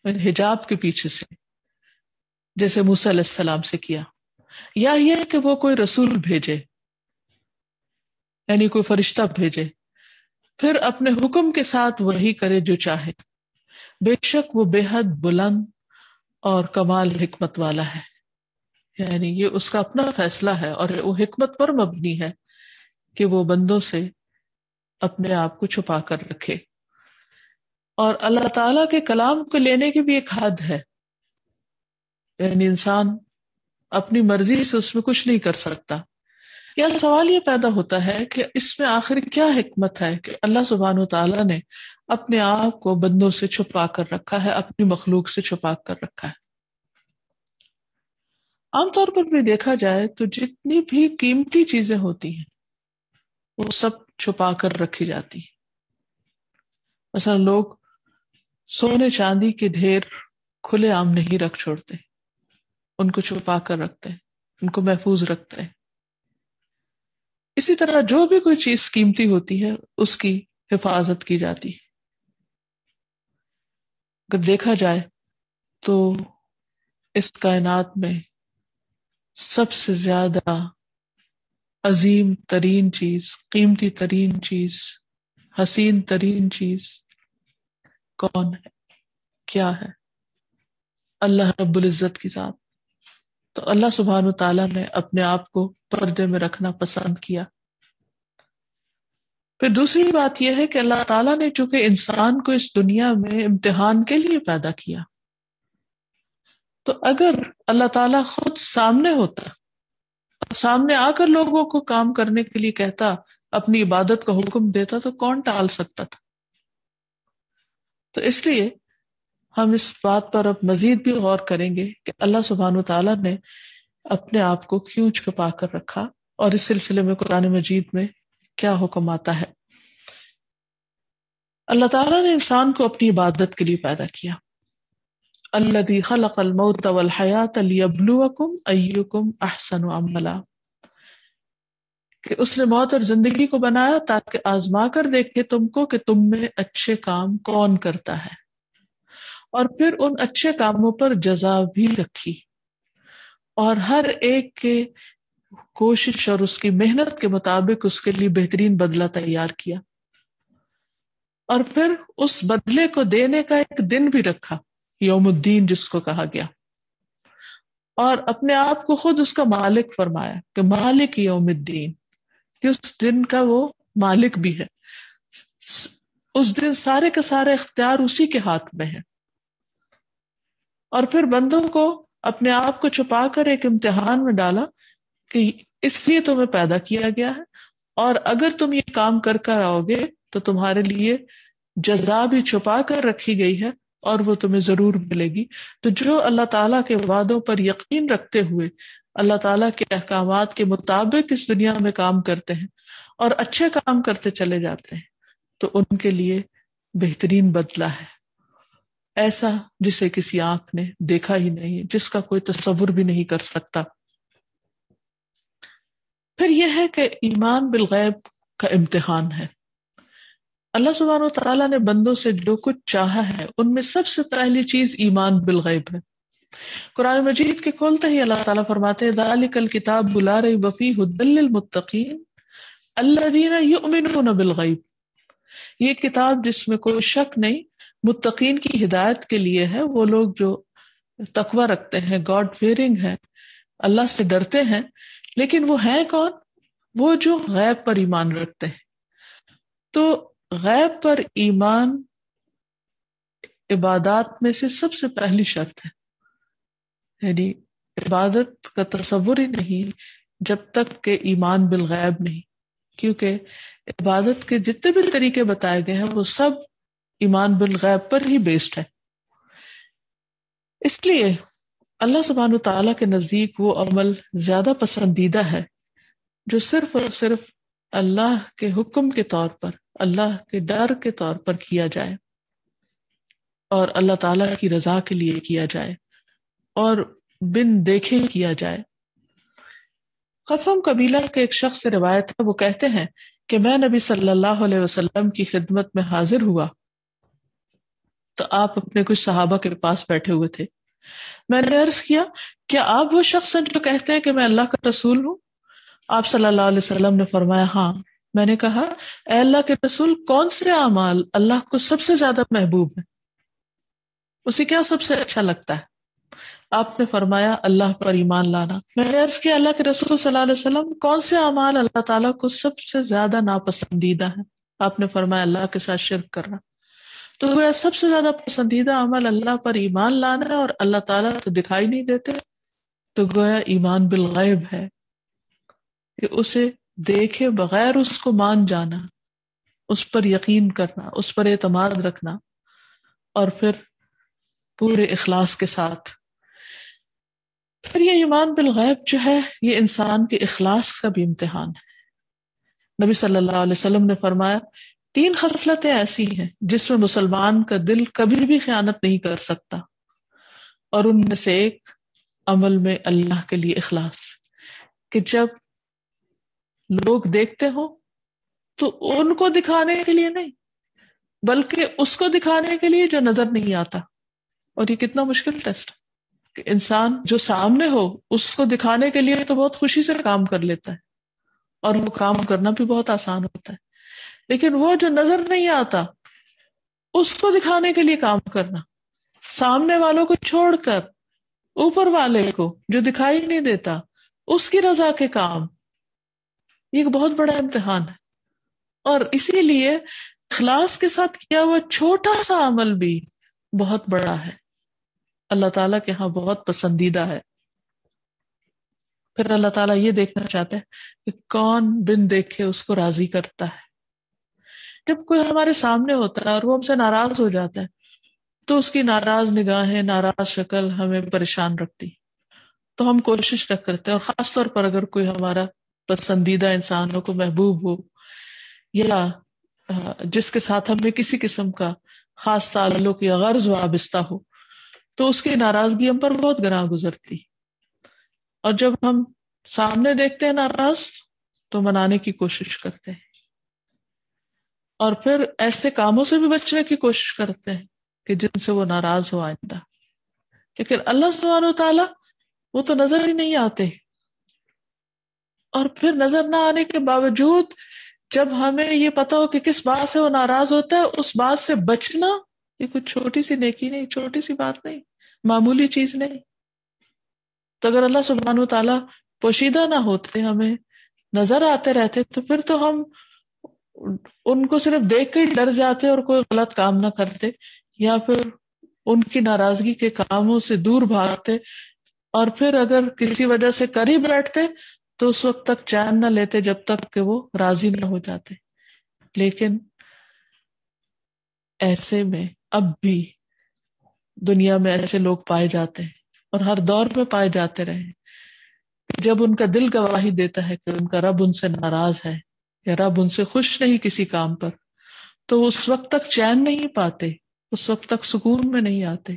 یعنی حجاب کے پیچھے سے، جیسے موسیٰ علیہ السلام سے کیا، یا یہ کہ وہ کوئی رسول بھیجے، یعنی کوئی فرشتہ بھیجے، پھر اپنے حکم کے ساتھ وحی کرے جو چاہے، بے شک وہ بے حد بلند اور کمال حکمت والا ہے، یعنی یہ اس کا اپنا فیصلہ ہے اور وہ حکمت پر مبنی ہے کہ وہ بندوں سے اپنے آپ کو چھپا کر رکھے۔ اور اللہ تعالیٰ کے کلام کو لینے کی بھی ایک حد ہے، یعنی انسان اپنی مرضی سے اس میں کچھ نہیں کر سکتا۔ یا سوال یہ پیدا ہوتا ہے کہ اس میں آخر کیا حکمت ہے کہ اللہ سبحانہ وتعالیٰ نے اپنے آپ کو بندوں سے چھپا کر رکھا ہے، اپنی مخلوق سے چھپا کر رکھا ہے۔ عام طور پر بھی دیکھا جائے تو جتنی بھی قیمتی چیزیں ہوتی ہیں وہ سب چھپا کر رکھی جاتی ہیں۔ مثلا لوگ سونے چاندی کے ڈھیر کھلے عام نہیں رکھ چھوڑتے، ان کو چھپا کر رکھتے ہیں، ان کو محفوظ رکھتے ہیں۔ اسی طرح جو بھی کوئی چیز قیمتی ہوتی ہے اس کی حفاظت کی جاتی ہے۔ اگر دیکھا جائے تو اس کائنات میں سب سے زیادہ عظیم ترین چیز، قیمتی ترین چیز، حسین ترین چیز کون ہے، کیا ہے؟ اللہ رب العزت کی ذات۔ تو اللہ سبحانہ وتعالیٰ نے اپنے آپ کو پردے میں رکھنا پسند کیا۔ پھر دوسری بات یہ ہے کہ اللہ تعالیٰ نے چونکہ انسان کو اس دنیا میں امتحان کے لیے پیدا کیا، تو اگر اللہ تعالیٰ خود سامنے ہوتا اور سامنے آ کر لوگوں کو کام کرنے کے لیے کہتا، اپنی عبادت کا حکم دیتا، تو کون ٹال سکتا تھا؟ تو اس لیے ہم اس بات پر اب مزید بھی غور کریں گے کہ اللہ سبحانہ وتعالیٰ نے اپنے آپ کو کیوں چھپا کر رکھا، اور اس سلسلے میں قرآن مجید میں کیا حکم آتا ہے۔ اللہ تعالیٰ نے انسان کو اپنی عبادت کے لیے پیدا کیا۔ الذی خلق الموت والحیات لیبلوکم ایکم احسن عملا، کہ اس نے موت اور زندگی کو بنایا تاکہ آزما کر دیکھے تم کو کہ تم میں اچھے کام کون کرتا ہے، اور پھر ان اچھے کاموں پر جزا بھی رکھی، اور ہر ایک کے کوشش اور اس کی محنت کے مطابق اس کے لیے بہترین بدلہ تیار کیا، اور پھر اس بدلے کو دینے کا ایک دن بھی رکھا، یوم الدین جس کو کہا گیا، اور اپنے آپ کو خود اس کا مالک فرمایا کہ مالک یوم الدین، کہ اس دن کا وہ مالک بھی ہے، اس دن سارے کے سارے اختیار اسی کے ہاتھ میں ہے۔ اور پھر بندوں کو اپنے آپ کو چھپا کر ایک امتحان میں ڈالا کہ اس لیے تمہیں پیدا کیا گیا ہے، اور اگر تم یہ کام کر کر آؤ گے تو تمہارے لیے جزا بھی چھپا کر رکھی گئی ہے اور وہ تمہیں ضرور ملے گی۔ تو جو اللہ تعالیٰ کے وعدوں پر یقین رکھتے ہوئے اللہ تعالیٰ کے احکامات کے مطابق اس دنیا میں کام کرتے ہیں اور اچھے کام کرتے چلے جاتے ہیں تو ان کے لیے بہترین بدلہ ہے، ایسا جسے کسی آنکھ نے دیکھا ہی نہیں، جس کا کوئی تصور بھی نہیں کر سکتا۔ پھر یہ ہے کہ ایمان بالغیب کا امتحان ہے۔ اللہ سبحانہ و تعالیٰ نے بندوں سے جو کچھ چاہا ہے ان میں سب سے پہلی چیز ایمان بالغیب ہے۔ قرآن مجید کے کھولتے ہی اللہ تعالیٰ فرماتے ہیں ذالک الکتاب لا ریب فیہ ھدی للمتقین الذین یؤمنون بالغیب، یہ کتاب جس میں کوئی شک نہیں متقین کی ہدایت کے لیے ہے، وہ لوگ جو تقوی رکھتے ہیں، گاڈ فیئرنگ ہے، اللہ سے ڈرتے ہیں۔ لیکن وہ ہیں کون؟ وہ جو غیب پر ایمان رکھتے ہیں۔ تو غیب پر ایمان عبادات میں سے سب سے پہلی شرط ہے، یعنی عبادت کا تصور ہی نہیں جب تک کہ ایمان بالغیب نہیں، کیونکہ عبادت کے جتنے بھی طریقے بتائے گئے ہیں وہ سب ایمان بالغیب پر ہی بیسڈ ہے۔ اس لیے اللہ سبحانہ تعالیٰ کے نزدیک وہ عمل زیادہ پسندیدہ ہے جو صرف اور صرف اللہ کے حکم کے طور پر، اللہ کے ڈر کے طور پر کیا جائے اور اللہ تعالیٰ کی رضا کے لیے کیا جائے اور بن دیکھے کیا جائے۔ خثعم قبیلہ کے ایک شخص سے روایت ہے، وہ کہتے ہیں کہ میں نبی صلی اللہ علیہ وسلم کی خدمت میں حاضر ہوا تو آپ اپنے کچھ صحابہ کے پاس بیٹھے ہوئے تھے۔ میں نے عرض کیا کیا آپ وہ شخص ہیں جو کہتے ہیں کہ میں اللہ کا رسول ہوں؟ آپ صلی اللہ علیہ وسلم نے فرمایا ہاں۔ میں نے کہا اے اللہ کے رسول، کون سے اعمال اللہ کو سب سے زیادہ محبوب ہیں؟ اسے کیا سب سے اچھا لگتا ہے؟ آپ نے فرمایا اللہ پر ایمان لانا۔ میں نے عرض کیا اللہ کے رسول صلی اللہ علیہ وسلم، کون سے اعمال اللہ تعالیٰ کو سب سے زیادہ ناپسندیدہ ہیں؟ آپ نے فرمایا اللہ کے ساتھ شرک کرنا۔ تو گویا سب سے زیادہ پسندیدہ عمل اللہ پر ایمان لانا ہے، اور اللہ تعالیٰ تو دکھائی نہیں دیتے، تو گویا ایمان بالغیب ہے کہ اسے دیکھے بغیر اس کو مان جانا، اس پر یقین کرنا، اس پر اعتماد رکھنا، اور پھر پورے اخلاص کے ساتھ۔ پھر یہ ایمان بالغیب جو ہے یہ انسان کے اخلاص کا بھی امتحان ہے۔ نبی صلی اللہ علیہ وسلم نے فرمایا 3 خصلتیں ایسی ہیں جس میں مسلمان کا دل کبھی بھی خیانت نہیں کر سکتا، اور ان میں سے ایک عمل میں اللہ کے لیے اخلاص، کہ جب لوگ دیکھتے ہو تو ان کو دکھانے کے لیے نہیں بلکہ اس کو دکھانے کے لیے جو نظر نہیں آتا۔ اور یہ کتنا مشکل ٹیسٹ کہ انسان جو سامنے ہو اس کو دکھانے کے لیے تو بہت خوشی سے کام کر لیتا ہے اور وہ کام کرنا بھی بہت آسان ہوتا ہے، لیکن وہ جو نظر نہیں آتا اس کو دکھانے کے لیے کام کرنا، سامنے والوں کو چھوڑ کر اوپر والے کو جو دکھائی نہیں دیتا اس کی رضا کے کام، یہ ایک بہت بڑا امتحان ہے۔ اور اسی لیے اخلاص کے ساتھ کیا ہوا چھوٹا سا عمل بھی بہت بڑا ہے، اللہ تعالیٰ کے ہاں بہت پسندیدہ ہے۔ پھر اللہ تعالیٰ یہ دیکھنا چاہتا ہے کہ کون بن دیکھے اس کو راضی کرتا ہے۔ جب کوئی ہمارے سامنے ہوتا ہے اور وہ ہم سے ناراض ہو جاتا ہے تو اس کی ناراض نگاہیں، ناراض شکل ہمیں پریشان رکھتی، تو ہم کوشش نہ کرتے، اور خاص طور پر اگر کوئی ہمارا پسندیدہ انسان ہو، کو محبوب ہو، یا جس کے ساتھ ہمیں کسی قسم کا خاص تعلق یا غرض وابستہ ہو، تو اس کی ناراضگی ہم پر بہت گراں گزرتی، اور جب ہم سامنے دیکھتے ہیں ناراض تو منانے کی کوشش کرتے ہیں، اور پھر ایسے کاموں سے بھی بچنے کی کوشش کرتے ہیں کہ جن سے وہ ناراض ہو آئندہ۔ لیکن اللہ سبحانہ و تعالیٰ وہ تو نظر ہی نہیں آتے، اور پھر نظر نہ آنے کے باوجود جب ہمیں یہ پتا ہو کہ کس بات سے وہ ناراض ہوتا ہے، اس بات سے بچنا یہ کچھ چھوٹی سی نیکی نہیں، چھوٹی سی بات نہیں، معمولی چیز نہیں۔ تو اگر اللہ سبحانہ و تعالیٰ پوشیدہ نہ ہوتے، ہمیں نظر آتے رہتے، تو پھر تو ہم ان کو صرف دیکھ کے ڈر جاتے اور کوئی غلط کام نہ کرتے، یا پھر ان کی ناراضگی کے کاموں سے دور بھاگتے، اور پھر اگر کسی وجہ سے کر ہی بیٹھتے تو اس وقت تک چین نہ لیتے جب تک کہ وہ راضی نہ ہو جاتے۔ لیکن ایسے میں اب بھی دنیا میں ایسے لوگ پائے جاتے ہیں اور ہر دور میں پائے جاتے رہے، جب ان کا دل گواہی دیتا ہے کہ ان کا رب ان سے ناراض ہے یا رب ان سے خوش نہیں کسی کام پر، تو وہ اس وقت تک چین نہیں پاتے، اس وقت تک سکون میں نہیں آتے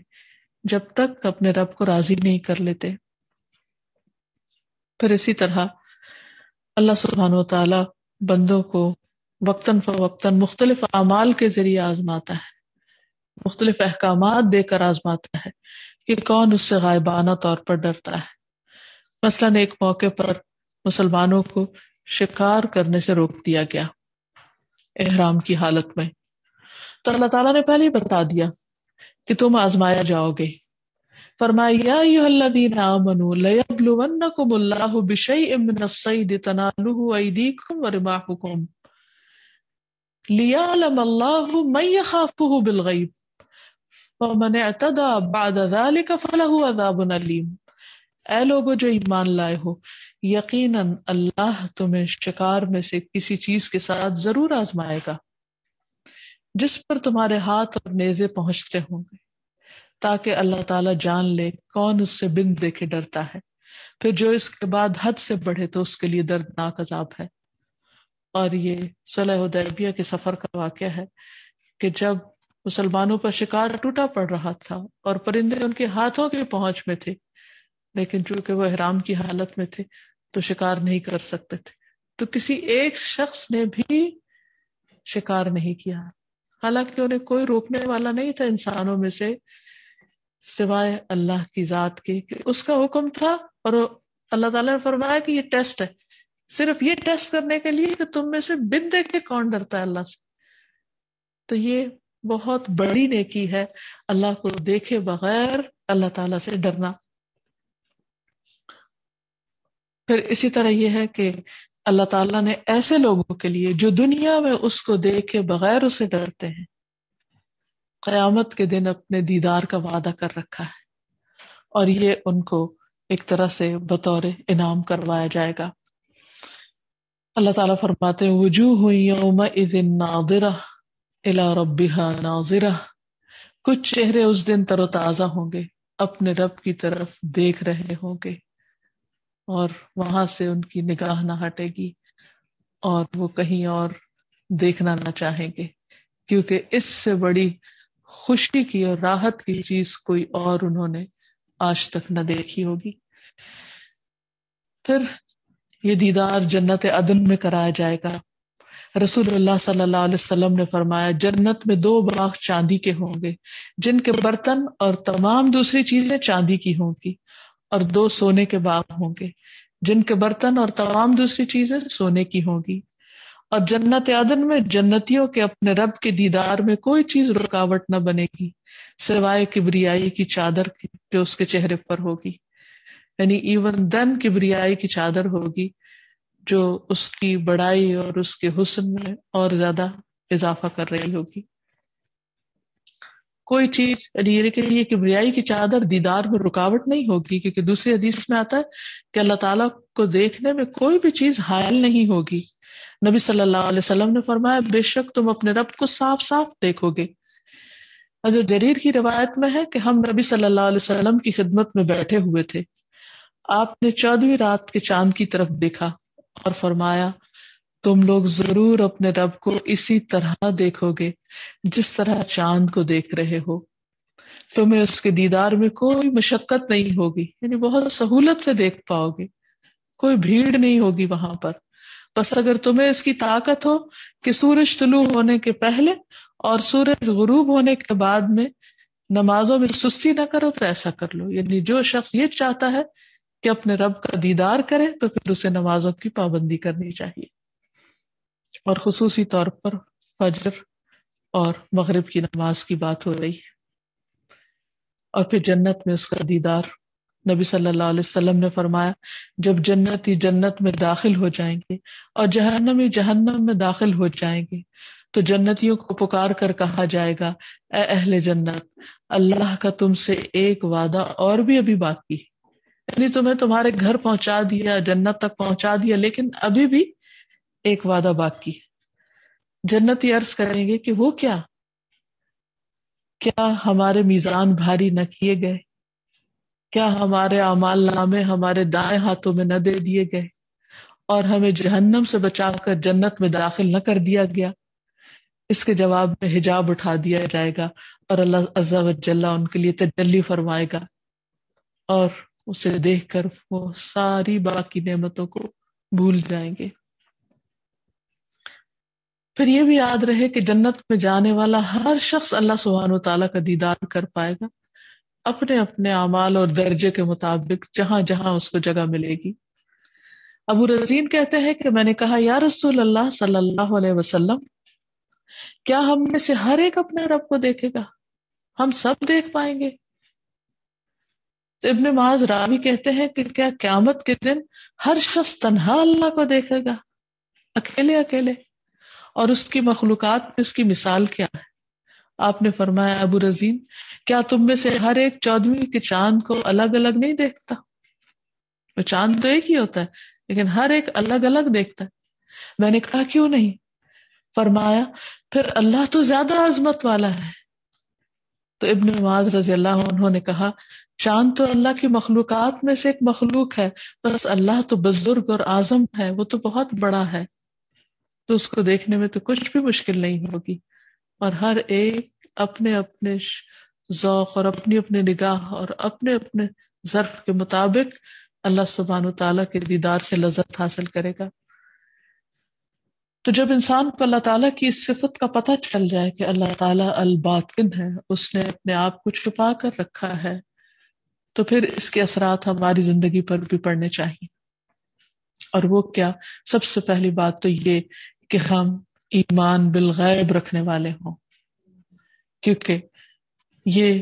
جب تک اپنے رب کو راضی نہیں کر لیتے۔ پھر اسی طرح اللہ سبحانہ و تعالی بندوں کو وقتاً فوقتاً مختلف اعمال کے ذریعے آزماتا ہے، مختلف احکامات دے کر آزماتا ہے کہ کون اس سے غائبانہ طور پر ڈرتا ہے۔ مثلاً ایک موقع پر مسلمانوں کو شکار کرنے سے روک دیا گیا احرام کی حالت میں، تو اللہ تعالیٰ نے پہلے ہی بتا دیا کہ تم آزمایا جاؤ گے۔ فرمایا یا ایھا الذین آمنوا لیبلونکم اللہ بشیء من الصید تنالہ ایدیکم ورماحکم لیعلم اللہ من یخافہ بالغیب ومن اعتدی بعد ذلک فلہ عذاب علیم۔ اے لوگو جو ایمان لائے ہو، یقیناً اللہ تمہیں شکار میں سے کسی چیز کے ساتھ ضرور آزمائے گا جس پر تمہارے ہاتھ اور نیزے پہنچتے ہوں گے، تاکہ اللہ تعالیٰ جان لے کون اس سے بن دیکھے ڈرتا ہے، پھر جو اس کے بعد حد سے بڑھے تو اس کے لیے دردناک عذاب ہے۔ اور یہ صلح حدیبیہ کے سفر کا واقعہ ہے کہ جب مسلمانوں پر شکار ٹوٹا پڑ رہا تھا اور پرندے ان کے ہاتھوں کے پہنچ میں تھے، لیکن چونکہ وہ احرام کی حالت میں تھے تو شکار نہیں کر سکتے تھے، تو کسی ایک شخص نے بھی شکار نہیں کیا، حالانکہ انہیں کوئی روکنے والا نہیں تھا انسانوں میں سے سوائے اللہ کی ذات کے، کہ اس کا حکم تھا، اور اللہ تعالیٰ نے فرمایا کہ یہ ٹیسٹ ہے، صرف یہ ٹیسٹ کرنے کے لیے کہ تم میں سے بن دیکھے کون ڈرتا ہے اللہ سے۔ تو یہ بہت بڑی نیکی ہے اللہ کو دیکھے بغیر اللہ تعالیٰ سے ڈرنا۔ پھر اسی طرح یہ ہے کہ اللہ تعالیٰ نے ایسے لوگوں کے لیے جو دنیا میں اس کو دیکھے بغیر اسے ڈرتے ہیں، قیامت کے دن اپنے دیدار کا وعدہ کر رکھا ہے، اور یہ ان کو ایک طرح سے بطور انعام کروایا جائے گا۔ اللہ تعالیٰ فرماتے ہیں وجوہ یومئذ ناظرہ الی ربہا ناظرہ، کچھ چہرے اس دن تر و تازہ ہوں گے، اپنے رب کی طرف دیکھ رہے ہوں گے، اور وہاں سے ان کی نگاہ نہ ہٹے گی اور وہ کہیں اور دیکھنا نہ چاہیں گے، کیونکہ اس سے بڑی خوشی کی اور راحت کی چیز کوئی اور انہوں نے آج تک نہ دیکھی ہوگی۔ پھر یہ دیدار جنت عدن میں کرایا جائے گا۔ رسول اللہ صلی اللہ علیہ وسلم نے فرمایا جنت میں 2 باغ چاندی کے ہوں گے جن کے برتن اور تمام دوسری چیزیں چاندی کی ہوں گی، اور 2 سونے کے باغ ہوں گے جن کے برتن اور تمام دوسری چیزیں سونے کی ہوں گی، اور جنت عدن میں جنتیوں کے اپنے رب کے دیدار میں کوئی چیز رکاوٹ نہ بنے گی سوائے کبریائی کی چادر کی جو اس کے چہرے پر ہوگی، یعنی ایون دن کبریائی کی چادر ہوگی جو اس کی بڑائی اور اس کے حسن میں اور زیادہ اضافہ کر رہی ہوگی۔ کوئی چیز یہ کے لیے کبریائی کی چادر دیدار میں رکاوٹ نہیں ہوگی، کیونکہ دوسری حدیث میں آتا ہے کہ اللہ تعالیٰ کو دیکھنے میں کوئی بھی چیز حائل نہیں ہوگی۔ نبی صلی اللہ علیہ وسلم نے فرمایا بے شک تم اپنے رب کو صاف صاف دیکھو گے۔ حضرت جریر کی روایت میں ہے کہ ہم نبی صلی اللہ علیہ وسلم کی خدمت میں بیٹھے ہوئے تھے، آپ نے 14ویں رات کے چاند کی طرف دیکھا اور فرمایا تم لوگ ضرور اپنے رب کو اسی طرح دیکھو گے جس طرح چاند کو دیکھ رہے ہو، تمہیں اس کے دیدار میں کوئی مشقت نہیں ہوگی، یعنی بہت سہولت سے دیکھ پاؤ گے، کوئی بھیڑ نہیں ہوگی وہاں پر۔ بس اگر تمہیں اس کی طاقت ہو کہ سورج طلوع ہونے کے پہلے اور سورج غروب ہونے کے بعد میں نمازوں میں سستی نہ کرو تو ایسا کر لو، یعنی جو شخص یہ چاہتا ہے کہ اپنے رب کا دیدار کرے تو پھر اسے نمازوں کی پابندی کرنی چاہیے، اور خصوصی طور پر فجر اور مغرب کی نماز کی بات ہو رہی ہے۔ اور پھر جنت میں اس کا دیدار، نبی صلی اللہ علیہ وسلم نے فرمایا جب جنتی جنت میں داخل ہو جائیں گے اور جہنمی جہنم میں داخل ہو جائیں گے تو جنتیوں کو پکار کر کہا جائے گا اے اہل جنت، اللہ کا تم سے ایک وعدہ اور بھی ابھی باقی ہے، یعنی تمہیں تمہارے گھر پہنچا دیا، جنت تک پہنچا دیا، لیکن ابھی بھی ایک وعدہ باقی ہے۔ جنتی عرض کریں گے کہ وہ کیا؟ کیا ہمارے میزان بھاری نہ کیے گئے؟ کیا ہمارے اعمال نامے ہمارے دائیں ہاتھوں میں نہ دے دیے گئے اور ہمیں جہنم سے بچا کر جنت میں داخل نہ کر دیا گیا؟ اس کے جواب میں حجاب اٹھا دیا جائے گا اور اللہ عز و جل ان کے لیے تجلی فرمائے گا، اور اسے دیکھ کر وہ ساری باقی نعمتوں کو بھول جائیں گے۔ پھر یہ بھی یاد رہے کہ جنت میں جانے والا ہر شخص اللہ سبحانہ و تعالیٰ کا دیدار کر پائے گا اپنے اپنے اعمال اور درجے کے مطابق، جہاں جہاں اس کو جگہ ملے گی۔ ابو رزین کہتے ہیں کہ میں نے کہا یا رسول اللہ صلی اللہ علیہ وسلم، کیا ہم میں سے ہر ایک اپنے رب کو دیکھے گا؟ ہم سب دیکھ پائیں گے؟ تو ابن معاذ راوی کہتے ہیں کہ کیا قیامت کے دن ہر شخص تنہا اللہ کو دیکھے گا، اکیلے اکیلے؟ اور اس کی مخلوقات میں اس کی مثال کیا ہے؟ آپ نے فرمایا ابو رزین، کیا تم میں سے ہر ایک 14ویں کے چاند کو الگ الگ نہیں دیکھتا؟ وہ چاند تو ایک ہی ہوتا ہے لیکن ہر ایک الگ الگ دیکھتا ہے۔ میں نے کہا کیوں نہیں؟ فرمایا پھر اللہ تو زیادہ عظمت والا ہے۔ تو ابن معاذ رضی اللہ عنہ نے کہا چاند تو اللہ کی مخلوقات میں سے ایک مخلوق ہے، بس اللہ تو بزرگ اور اعظم ہے، وہ تو بہت بڑا ہے، تو اس کو دیکھنے میں تو کچھ بھی مشکل نہیں ہوگی۔ اور ہر ایک اپنے اپنے ذوق اور اپنی اپنی نگاہ اور اپنے اپنے ظرف کے مطابق اللہ سبحانہ تعالیٰ کے دیدار سے لذت حاصل کرے گا۔ تو جب انسان کو اللہ تعالیٰ کی اس صفت کا پتہ چل جائے کہ اللہ تعالیٰ الباطن ہے، اس نے اپنے آپ کو چھپا کر رکھا ہے، تو پھر اس کے اثرات ہماری زندگی پر بھی پڑنے چاہیے۔ اور وہ کیا؟ سب سے پہلی بات تو یہ کہ ہم ایمان بالغیب رکھنے والے ہوں، کیونکہ یہ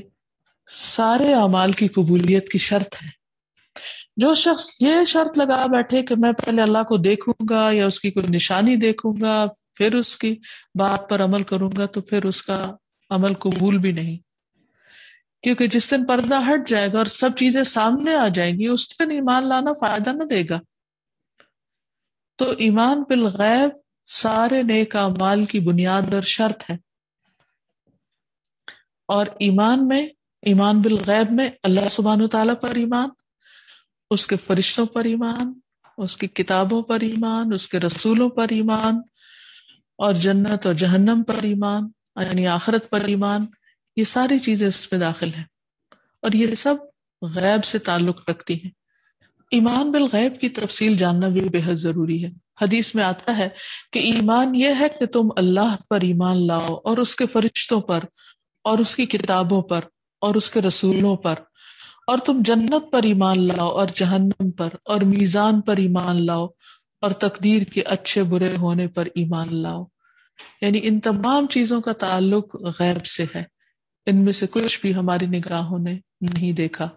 سارے اعمال کی قبولیت کی شرط ہے۔ جو شخص یہ شرط لگا بیٹھے کہ میں پہلے اللہ کو دیکھوں گا یا اس کی کوئی نشانی دیکھوں گا پھر اس کی بات پر عمل کروں گا، تو پھر اس کا عمل قبول بھی نہیں، کیونکہ جس دن پردہ ہٹ جائے گا اور سب چیزیں سامنے آ جائیں گی، اس دن ایمان لانا فائدہ نہ دے گا۔ تو ایمان بالغیب سارے نیک اعمال کی بنیاد اور شرط ہے۔ اور ایمان بالغیب میں اللہ سبحانہ تعالیٰ پر ایمان، اس کے فرشتوں پر ایمان، اس کی کتابوں پر ایمان، اس کے رسولوں پر ایمان، اور جنت اور جہنم پر ایمان، یعنی آخرت پر ایمان، یہ ساری چیزیں اس میں داخل ہیں، اور یہ سب غیب سے تعلق رکھتی ہیں۔ ایمان بالغیب کی تفصیل جاننا بھی بے حد ضروری ہے۔ حدیث میں آتا ہے کہ ایمان یہ ہے کہ تم اللہ پر ایمان لاؤ اور اس کے فرشتوں پر اور اس کی کتابوں پر اور اس کے رسولوں پر، اور تم جنت پر ایمان لاؤ اور جہنم پر اور میزان پر ایمان لاؤ اور تقدیر کے اچھے برے ہونے پر ایمان لاؤ۔ یعنی ان تمام چیزوں کا تعلق غیب سے ہے، ان میں سے کچھ بھی ہماری نگاہوں نے نہیں دیکھا۔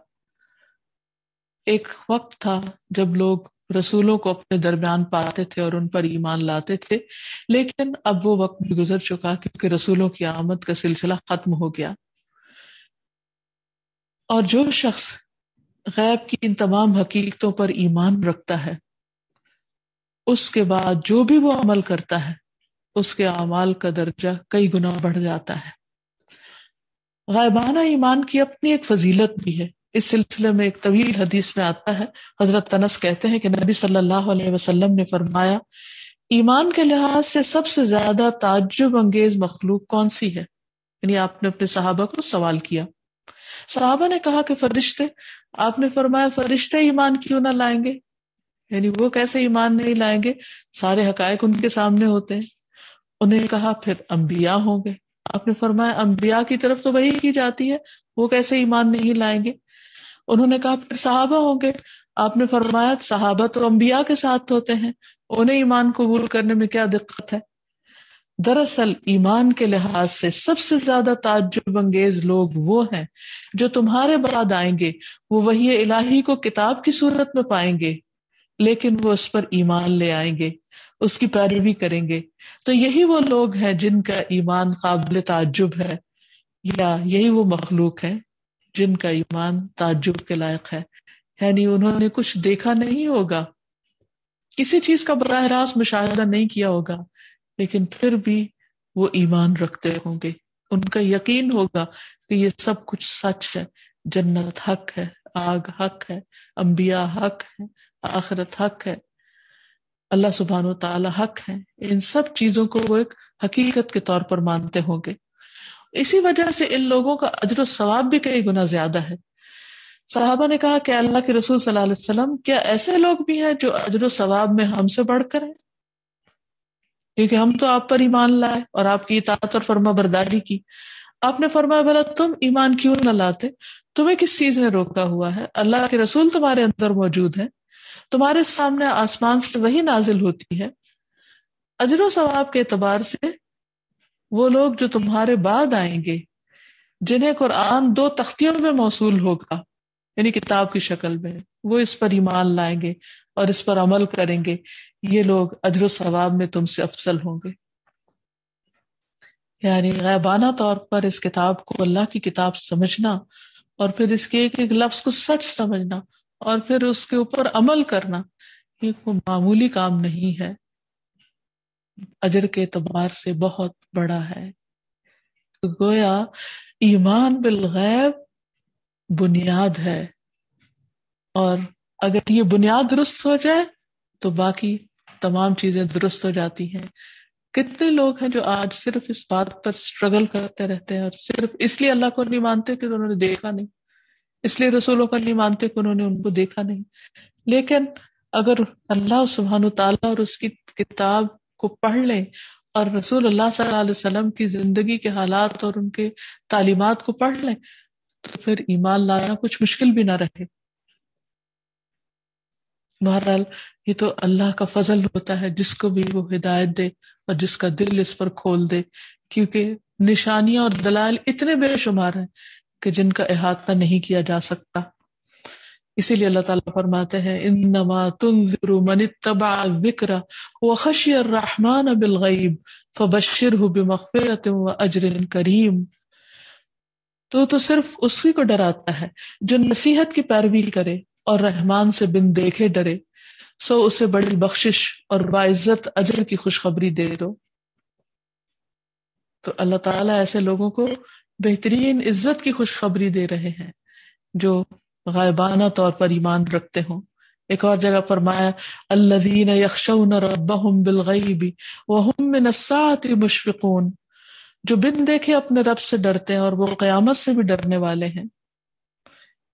ایک وقت تھا جب لوگ رسولوں کو اپنے درمیان پاتے تھے اور ان پر ایمان لاتے تھے، لیکن اب وہ وقت بھی گزر چکا کیونکہ رسولوں کی آمد کا سلسلہ ختم ہو گیا۔ اور جو شخص غیب کی ان تمام حقیقتوں پر ایمان رکھتا ہے، اس کے بعد جو بھی وہ عمل کرتا ہے اس کے اعمال کا درجہ کئی گنا بڑھ جاتا ہے۔ غیبانہ ایمان کی اپنی ایک فضیلت بھی ہے۔ اس سلسلے میں ایک طویل حدیث میں آتا ہے، حضرت انس کہتے ہیں کہ نبی صلی اللہ علیہ وسلم نے فرمایا، ایمان کے لحاظ سے سب سے زیادہ تعجب انگیز مخلوق کون سی ہے؟ یعنی آپ نے اپنے صحابہ کو سوال کیا۔ صحابہ نے کہا کہ فرشتے۔ آپ نے فرمایا فرشتے ایمان کیوں نہ لائیں گے؟ یعنی وہ کیسے ایمان نہیں لائیں گے؟ سارے حقائق ان کے سامنے ہوتے ہیں۔ انہیں کہا پھر انبیاء ہوں گے۔ آپ نے فرمایا انبیاء کی طرف تو وحی کی جاتی ہے، وہ کیسے ایمان نہیں لائیں گے؟ انہوں نے کہا پھر صحابہ ہوں گے۔ آپ نے فرمایا صحابہ تو انبیاء کے ساتھ ہوتے ہیں، انہیں ایمان قبول کرنے میں کیا دقت ہے؟ دراصل ایمان کے لحاظ سے سب سے زیادہ تعجب انگیز لوگ وہ ہیں جو تمہارے بعد آئیں گے، وہ وحی الہی کو کتاب کی صورت میں پائیں گے، لیکن وہ اس پر ایمان لے آئیں گے، اس کی پیروی کریں گے۔ تو یہی وہ لوگ ہیں جن کا ایمان قابل تعجب ہے، یا یہی وہ مخلوق ہیں جن کا ایمان تعجب کے لائق ہے۔ یعنی انہوں نے کچھ دیکھا نہیں ہوگا، کسی چیز کا براہ راست مشاہدہ نہیں کیا ہوگا، لیکن پھر بھی وہ ایمان رکھتے ہوں گے، ان کا یقین ہوگا کہ یہ سب کچھ سچ ہے، جنت حق ہے، آگ حق ہے، انبیاء حق ہے، آخرت حق ہے، اللہ سبحانہ و تعالی حق ہے. ان سب چیزوں کو وہ ایک حقیقت کے طور پر مانتے ہوں گے. اسی وجہ سے ان لوگوں کا اجر و ثواب بھی کئی گنا زیادہ ہے. صحابہ نے کہا کہ اللہ کے رسول صلی اللہ علیہ وسلم کیا ایسے لوگ بھی ہیں جو اجر و ثواب میں ہم سے بڑھ کر ہیں؟ کیونکہ ہم تو آپ پر ایمان لائے اور آپ کی اطاعت اور فرما برداری کی. آپ نے فرمایا بھلا تم ایمان کیوں نہ لاتے؟ تمہیں کس چیز نے روکا ہوا ہے؟ اللہ کے رسول تمہارے اندر موجود ہیں، تمہارے سامنے آسمان سے وہی نازل ہوتی ہے. اجر و ثواب کے اعتبار سے وہ لوگ جو تمہارے بعد آئیں گے، جنہیں قرآن 2 تختیوں میں موصول ہوگا، یعنی کتاب کی شکل میں، وہ اس پر ایمان لائیں گے اور اس پر عمل کریں گے، یہ لوگ اجر و ثواب میں تم سے افضل ہوں گے. یعنی غیبانہ طور پر اس کتاب کو اللہ کی کتاب سمجھنا اور پھر اس کے ایک ایک لفظ کو سچ سمجھنا اور پھر اس کے اوپر عمل کرنا، یہ کوئی معمولی کام نہیں ہے، اجر کے اعتبار سے بہت بڑا ہے. گویا ایمان بالغیب بنیاد ہے، اور اگر یہ بنیاد درست ہو جائے تو باقی تمام چیزیں درست ہو جاتی ہیں. کتنے لوگ ہیں جو آج صرف اس بات پر سٹرگل کرتے رہتے ہیں اور صرف اس لیے اللہ کو نہیں مانتے کہ انہوں نے دیکھا نہیں، اس لیے رسولوں کو نہیں مانتے کہ انہوں نے ان کو دیکھا نہیں. لیکن اگر اللہ سبحانہ تعالیٰ اور اس کی کتاب کو پڑھ لیں اور رسول اللہ صلی اللہ علیہ وسلم کی زندگی کے حالات اور ان کے تعلیمات کو پڑھ لیں تو پھر ایمان لانا کچھ مشکل بھی نہ رہے. بہرحال یہ تو اللہ کا فضل ہوتا ہے، جس کو بھی وہ ہدایت دے اور جس کا دل اس پر کھول دے، کیونکہ نشانیاں اور دلائل اتنے بے شمار ہیں کہ جن کا احاطہ نہیں کیا جا سکتا. اسی لیے اللہ تعالیٰ فرماتے ہیں انما تنذر من اتبع الذکر وخشی الرحمن بالغیب فبشرہ بمغفرۃ واجر کریم. تو صرف اسی کو ڈراتا ہے جو نصیحت کی پیروی کرے اور رحمان سے بن دیکھے ڈرے، سو اسے بڑی بخشش اور باعزت اجر کی خوشخبری دے دو. تو اللہ تعالیٰ ایسے لوگوں کو بہترین عزت کی خوشخبری دے رہے ہیں جو غائبانہ طور پر ایمان رکھتے ہوں. ایک اور جگہ فرمایا الذین یخشون ربهم بالغیب وهم من الساعة مشفقون، جو بن دیکھے اپنے رب سے ڈرتے ہیں اور وہ قیامت سے بھی ڈرنے والے ہیں.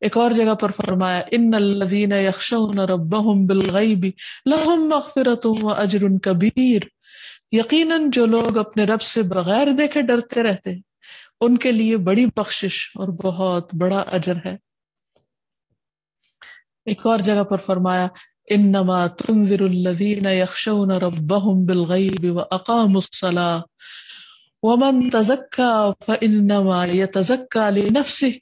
ایک اور جگہ پر فرمایا ان الذین یخشون ربهم بالغیب لهم مغفرۃ واجر کبیر، یقیناً جو لوگ اپنے رب سے بغیر دیکھے ڈرتے رہتے ہیں ان کے لیے بڑی بخشش اور بہت بڑا اجر ہے. ایک اور جگہ پر فرمایا انما تنذر الذین یخشون ربهم بالغیب واقاموا الصلاة ومن تزکى فانما يتزکى لنفسه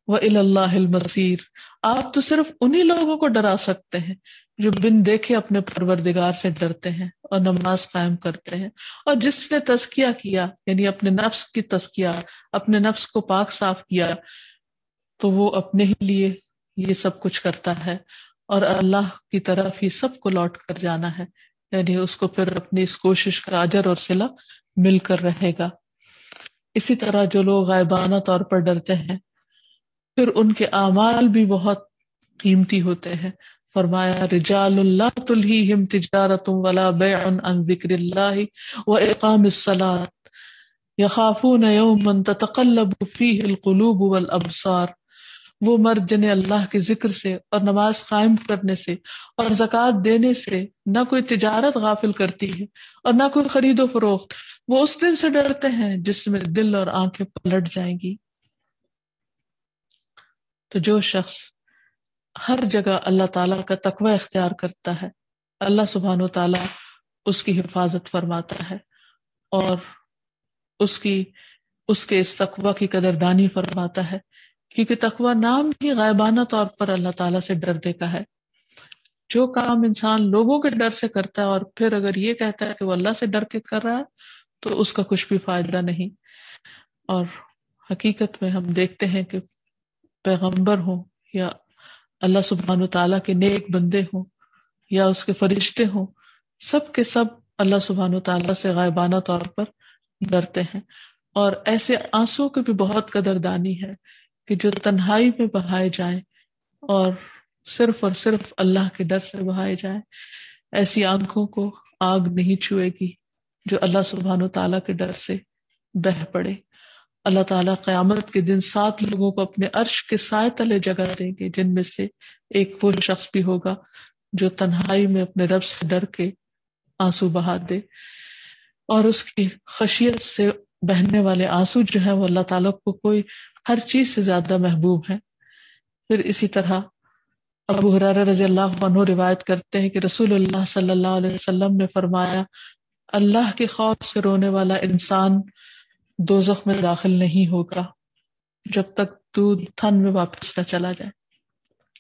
وإلی اللہ المصیر. آپ تو صرف انہی لوگوں کو ڈرا سکتے ہیں جو بن دیکھے اپنے پروردگار سے ڈرتے ہیں اور نماز قائم کرتے ہیں، اور جس نے تزکیہ کیا یعنی اپنے نفس کی تزکیہ، اپنے نفس کو پاک صاف کیا، تو وہ اپنے ہی لیے یہ سب کچھ کرتا ہے اور اللہ کی طرف ہی سب کو لوٹ کر جانا ہے، یعنی اس کو پھر اپنی اس کوشش کا اجر اور صلہ مل کر رہے گا. اسی طرح جو لوگ غائبانہ طور پر ڈرتے ہیں پھر ان کے اعمال بھی بہت قیمتی ہوتے ہیں. فرمایا رجال لا تلہیہم تجارۃ ولا بیع عن ذکر اللہ واقام الصلاۃ یخافون یوما تتقلب فیہ القلوب والابصار. وہ مرد جنہیں اللہ کے ذکر سے اور نماز قائم کرنے سے اور زکوٰۃ دینے سے نہ کوئی تجارت غافل کرتی ہے اور نہ کوئی خرید و فروخت، وہ اس دن سے ڈرتے ہیں جس میں دل اور آنکھیں پلٹ جائیں گی. تو جو شخص ہر جگہ اللہ تعالیٰ کا تقوی اختیار کرتا ہے، اللہ سبحانہ و تعالیٰ اس کی حفاظت فرماتا ہے اور اس کے اس تقوی کی قدردانی فرماتا ہے، کیونکہ تقوی نام ہی غائبانہ طور پر اللہ تعالیٰ سے ڈرنے کا ہے. جو کام انسان لوگوں کے ڈر سے کرتا ہے اور پھر اگر یہ کہتا ہے کہ وہ اللہ سے ڈر کے کر رہا ہے تو اس کا کچھ بھی فائدہ نہیں. اور حقیقت میں ہم دیکھتے ہیں کہ پیغمبر ہوں یا اللہ سبحانہ تعالیٰ کے نیک بندے ہوں یا اس کے فرشتے ہوں، سب کے سب اللہ سبحانہ تعالیٰ سے غائبانہ طور پر ڈرتے ہیں. اور ایسے آنسو کی بھی بہت قدردانی ہے کہ جو تنہائی میں بہائے جائیں اور صرف اللہ کے ڈر سے بہائے جائیں. ایسی آنکھوں کو آگ نہیں چھوئے گی جو اللہ سبحانہ تعالیٰ کے ڈر سے بہہ پڑے. اللہ تعالیٰ قیامت کے دن 7 لوگوں کو اپنے عرش کے سائے تلے جگہ دیں گے، جن میں سے ایک وہ شخص بھی ہوگا جو تنہائی میں اپنے رب سے ڈر کے آنسو بہا دے. اور اس کی خشیت سے بہنے والے آنسو جو ہیں وہ اللہ تعالیٰ کو کوئی ہر چیز سے زیادہ محبوب ہیں. پھر اسی طرح ابو ہریرہ رضی اللہ عنہ روایت کرتے ہیں کہ رسول اللہ صلی اللہ علیہ وسلم نے فرمایا، اللہ کے خوف سے رونے والا انسان دوزخ میں داخل نہیں ہوگا جب تک دودھ تھن میں واپس نہ چلا جائے.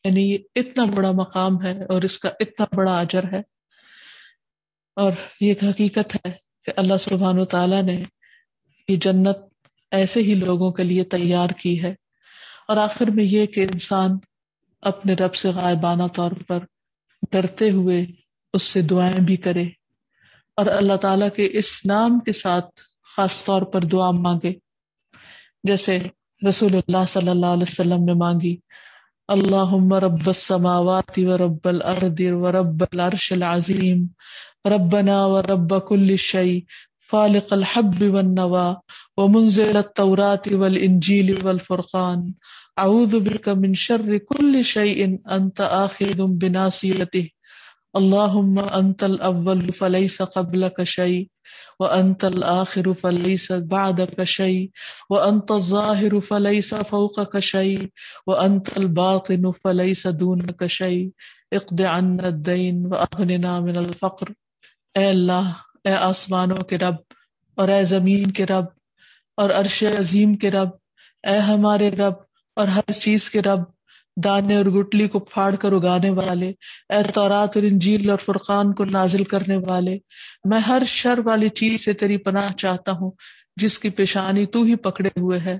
یعنی یہ اتنا بڑا مقام ہے اور اس کا اتنا بڑا اجر ہے، اور یہ ایک حقیقت ہے کہ اللہ سبحانہ و تعالیٰ نے یہ جنت ایسے ہی لوگوں کے لیے تیار کی ہے. اور آخر میں یہ کہ انسان اپنے رب سے غائبانہ طور پر ڈرتے ہوئے اس سے دعائیں بھی کرے، اور اللہ تعالیٰ کے اس نام کے ساتھ خاص طور پر دعا مانگے، جیسے رسول اللہ صلی اللہ علیہ وسلم نے مانگی، اللہم رب السماوات ورب الارض ورب العرش العظیم ربنا ورب كل شيء فالق الحب والنوى ومنزل التوراة والإنجيل والفرقان أعوذ بك من شر كل شيء أنت آخذ بناصيته اللهم أنت الأول فليس قبلك شيء وأنت الآخر فليس بعدك شيء وأنت الظاهر فليس فوقك شيء وأنت الباطن فليس دونك شيء اقض عنا الدين وأغننا من الفقر. اے اللہ، اے آسمانوں کے رب اور اے زمین کے رب اور عرش عظیم کے رب، اے ہمارے رب اور ہر چیز کے رب، دانے اور گٹلی کو پھاڑ کر اگانے والے، اے تورات اور انجیل اور فرقان کو نازل کرنے والے، میں ہر شر والی چیز سے تیری پناہ چاہتا ہوں جس کی پیشانی تو ہی پکڑے ہوئے ہے.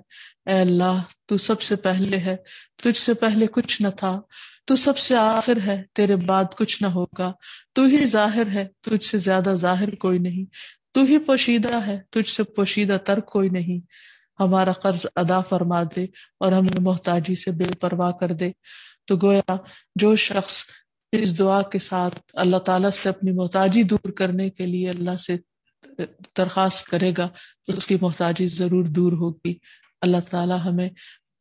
اے اللہ، تو سب سے پہلے ہے، تجھ سے پہلے کچھ نہ تھا، تو سب سے آخر ہے، تیرے بعد کچھ نہ ہوگا، تو ہی ظاہر ہے، تجھ سے زیادہ ظاہر کوئی نہیں، تو ہی پوشیدہ ہے، تجھ سے پوشیدہ تر کوئی نہیں. ہمارا قرض ادا فرما دے اور ہمیں محتاجی سے بے پرواہ کر دے. تو گویا جو شخص اس دعا کے ساتھ اللہ تعالیٰ سے اپنی محتاجی دور کرنے کے لیے اللہ سے درخواست کرے گا تو اس کی محتاجی ضرور دور ہوگی. اللہ تعالیٰ ہمیں